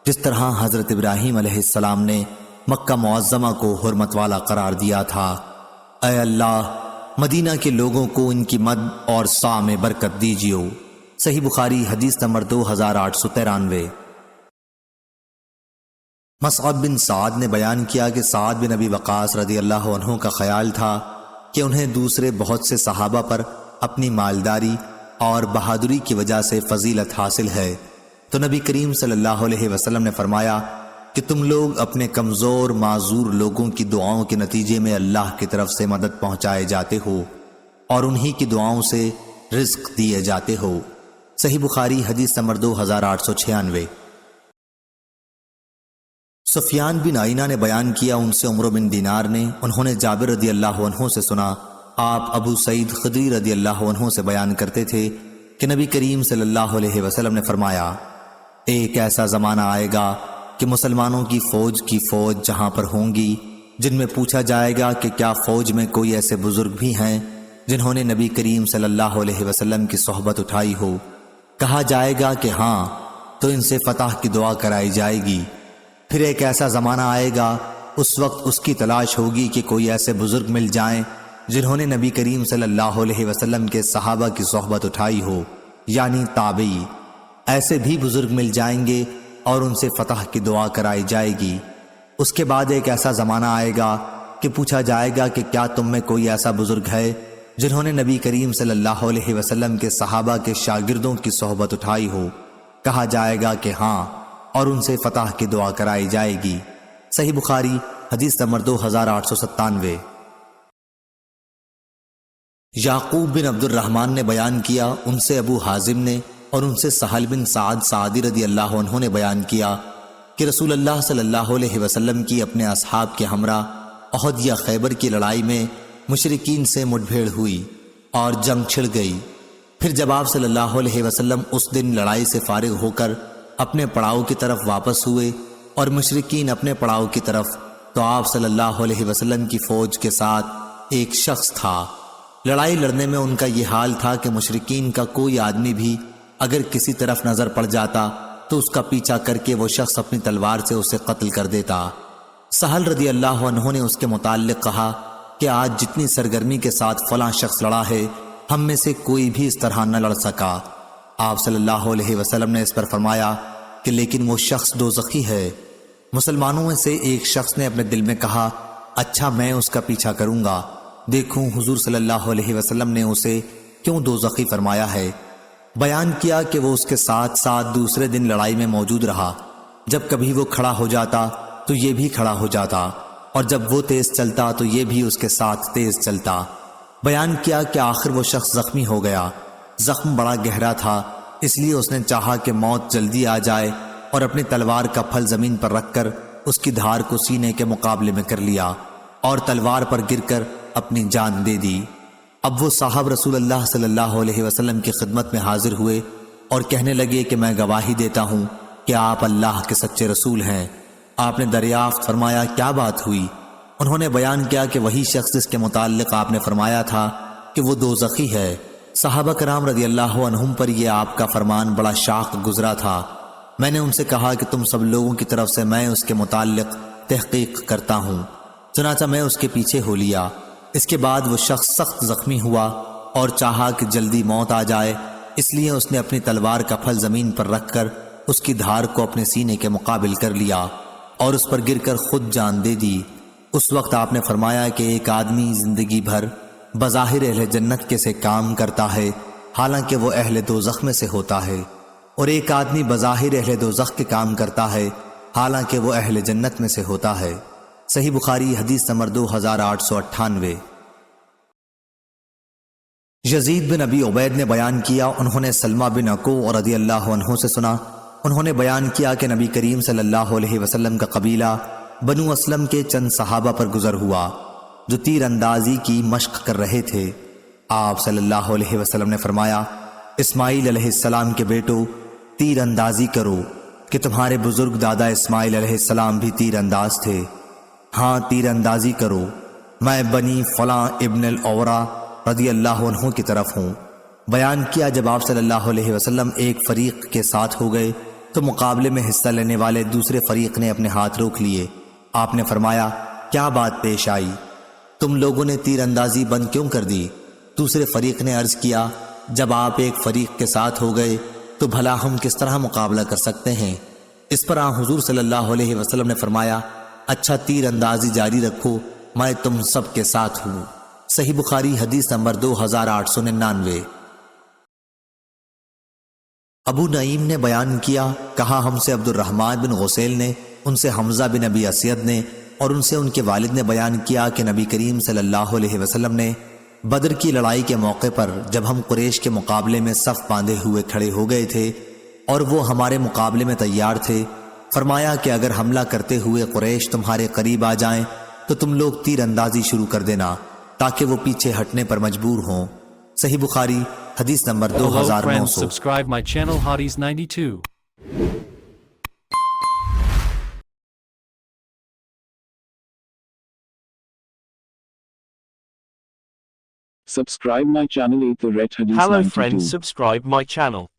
جس طرح حضرت ابراہیم علیہ السلام نے مکہ معظمہ کو حرمت والا قرار دیا تھا۔ اے اللہ، مدینہ کے لوگوں کو ان کی مد اور سا میں برکت دیجیو۔ صحیح بخاری حدیث نمبر 2893۔ مصعب بن سعد نے بیان کیا کہ سعد بن ابی وقاص رضی اللہ عنہ کا خیال تھا کہ انہیں دوسرے بہت سے صحابہ پر اپنی مالداری اور بہادری کی وجہ سے فضیلت حاصل ہے، تو نبی کریم صلی اللہ علیہ وسلم نے فرمایا کہ تم لوگ اپنے کمزور معذور لوگوں کی دعاؤں کے نتیجے میں اللہ کی طرف سے مدد پہنچائے جاتے ہو اور انہی کی دعاؤں سے رزق دیے جاتے ہو۔ صحیح بخاری حدیث نمبر 2896۔ سفیان بن عینہ نے بیان کیا، ان سے عمرو بن دینار نے، انہوں نے جابر رضی اللہ عنہ سے سنا، آپ ابو سعید خدری رضی اللہ عنہ سے بیان کرتے تھے کہ نبی کریم صلی اللہ علیہ وسلم نے فرمایا، ایک ایسا زمانہ آئے گا کہ مسلمانوں کی فوج جہاں پر ہوں گی، جن میں پوچھا جائے گا کہ کیا فوج میں کوئی ایسے بزرگ بھی ہیں جنہوں نے نبی کریم صلی اللہ علیہ وسلم کی صحبت اٹھائی ہو؟ کہا جائے گا کہ ہاں، تو ان سے فتح کی دعا کرائی جائے گی۔ پھر ایک ایسا زمانہ آئے گا، اس وقت اس کی تلاش ہوگی کہ کوئی ایسے بزرگ مل جائیں جنہوں نے نبی کریم صلی اللہ علیہ وسلم کے صحابہ کی صحبت اٹھائی ہو، یعنی تابعی۔ ایسے بھی بزرگ مل جائیں گے اور ان سے فتح کی دعا کرائی جائے گی۔ اس کے بعد ایک ایسا زمانہ آئے گا کہ پوچھا جائے گا کہ کیا تم میں کوئی ایسا بزرگ ہے جنہوں نے نبی کریم صلی اللہ علیہ وسلم کے صحابہ کے شاگردوں کی صحبت اٹھائی ہو؟ کہا جائے گا کہ ہاں، اور ان سے فتح کی دعا کرائی جائے گی۔ صحیح بخاری حدیث نمبر 2897۔ یعقوب بن عبد الرحمن نے بیان کیا، ان سے ابو حازم نے، اور ان سے سہل بن سعد سعدی رضی اللہ عنہ نے بیان کیا کہ رسول اللہ صلی اللہ علیہ وسلم کی اپنے اصحاب کے ہمراہ احد یا خیبر کی لڑائی میں مشرکین سے مٹ بھیڑ ہوئی اور جنگ چھڑ گئی۔ پھر جب آپ صلی اللہ علیہ وسلم اس دن لڑائی سے فارغ ہو کر اپنے پڑاؤ کی طرف واپس ہوئے اور مشرکین اپنے پڑاؤ کی طرف، تو آپ صلی اللہ علیہ وسلم کی فوج کے ساتھ ایک شخص تھا۔ لڑائی لڑنے میں ان کا یہ حال تھا کہ مشرکین کا کوئی آدمی بھی اگر کسی طرف نظر پڑ جاتا تو اس کا پیچھا کر کے وہ شخص اپنی تلوار سے اسے قتل کر دیتا۔ سہل رضی اللہ عنہ نے اس کے متعلق کہا کہ آج جتنی سرگرمی کے ساتھ فلاں شخص لڑا ہے، ہم میں سے کوئی بھی اس طرح نہ لڑ سکا۔ آپ صلی اللہ علیہ وسلم نے اس پر فرمایا کہ لیکن وہ شخص دوزخی ہے۔ مسلمانوں میں سے ایک شخص نے اپنے دل میں کہا، اچھا میں اس کا پیچھا کروں گا، دیکھوں حضور صلی اللہ علیہ وسلم نے اسے کیوں دوزخی فرمایا ہے۔ بیان کیا کہ وہ اس کے ساتھ ساتھ دوسرے دن لڑائی میں موجود رہا، جب کبھی وہ کھڑا ہو جاتا تو یہ بھی کھڑا ہو جاتا، اور جب وہ تیز چلتا تو یہ بھی اس کے ساتھ تیز چلتا۔ بیان کیا کہ آخر وہ شخص زخمی ہو گیا، زخم بڑا گہرا تھا، اس لیے اس نے چاہا کہ موت جلدی آ جائے اور اپنی تلوار کا پھل زمین پر رکھ کر اس کی دھار کو سینے کے مقابلے میں کر لیا اور تلوار پر گر کر اپنی جان دے دی۔ اب وہ صاحب رسول اللہ صلی اللہ علیہ وسلم کی خدمت میں حاضر ہوئے اور کہنے لگے کہ میں گواہی دیتا ہوں کہ آپ اللہ کے سچے رسول ہیں۔ آپ نے دریافت فرمایا کیا بات ہوئی؟ انہوں نے بیان کیا کہ وہی شخص جس کے متعلق آپ نے فرمایا تھا کہ وہ دوزخی ہے، صحابہ کرام رضی اللہ عنہم پر یہ آپ کا فرمان بڑا شاق گزرا تھا۔ میں نے ان سے کہا کہ تم سب لوگوں کی طرف سے میں اس کے متعلق تحقیق کرتا ہوں، چنانچہ میں اس کے پیچھے ہو لیا۔ اس کے بعد وہ شخص سخت زخمی ہوا اور چاہا کہ جلدی موت آ جائے، اس لیے اس نے اپنی تلوار کا پھل زمین پر رکھ کر اس کی دھار کو اپنے سینے کے مقابل کر لیا اور اس پر گر کر خود جان دے دی۔ اس وقت آپ نے فرمایا کہ ایک آدمی زندگی بھر بظاہر اہل جنت کے سے کام کرتا ہے، حالانکہ وہ اہل دوزخ میں سے ہوتا ہے، اور ایک آدمی بظاہر اہل دوزخ کے کام کرتا ہے، حالانکہ وہ اہل جنت میں سے ہوتا ہے۔ صحیح بخاری حدیث نمبر 2898۔ یزید بن ابی عبید نے بیان کیا، انہوں نے سلمہ بن عکو رضی اللہ عنہ سے سنا، انہوں نے بیان کیا کہ نبی کریم صلی اللہ علیہ وسلم کا قبیلہ بنو اسلم کے چند صحابہ پر گزر ہوا جو تیر اندازی کی مشق کر رہے تھے۔ آپ صلی اللہ علیہ وسلم نے فرمایا، اسماعیل علیہ السلام کے بیٹو، تیر اندازی کرو کہ تمہارے بزرگ دادا اسماعیل علیہ السلام بھی تیر انداز تھے۔ ہاں، تیر اندازی کرو، میں بنی فلاں ابن الاورا رضی اللہ عنہ کی طرف ہوں۔ بیان کیا جب آپ صلی اللہ علیہ وسلم ایک فریق کے ساتھ ہو گئے تو مقابلے میں حصہ لینے والے دوسرے فریق نے اپنے ہاتھ روک لیے۔ آپ نے فرمایا، کیا بات پیش آئی؟ تم لوگوں نے تیر اندازی بند کیوں کر دی؟ دوسرے فریق نے عرض کیا، جب آپ ایک فریق کے ساتھ ہو گئے تو بھلا ہم کس طرح مقابلہ کر سکتے ہیں؟ اس پر حضور صلی اللہ علیہ وسلم نے فرمایا، اچھا تیر اندازی جاری رکھو، میں تم سب کے ساتھ ہوں۔ صحیح بخاری حدیث نمبر 2899۔ ابو نعیم نے بیان کیا، کہا ہم سے عبد الرحمن بن غسیل نے، ان سے حمزہ بن ابی اسید نے، اور ان سے ان کے والد نے بیان کیا کہ نبی کریم صلی اللہ علیہ وسلم نے بدر کی لڑائی کے موقع پر جب ہم قریش کے مقابلے میں صف باندھے ہوئے کھڑے ہو گئے تھے اور وہ ہمارے مقابلے میں تیار تھے، فرمایا کہ اگر حملہ کرتے ہوئے قریش تمہارے قریب آ جائیں تو تم لوگ تیر اندازی شروع کر دینا تاکہ وہ پیچھے ہٹنے پر مجبور ہوں۔ صحیح بخاری حدیث number Hello friends, 2900۔ subscribe my channel Hotties 92. Subscribe my channel Eat the Red Hadith Hello 92. friends, subscribe my channel.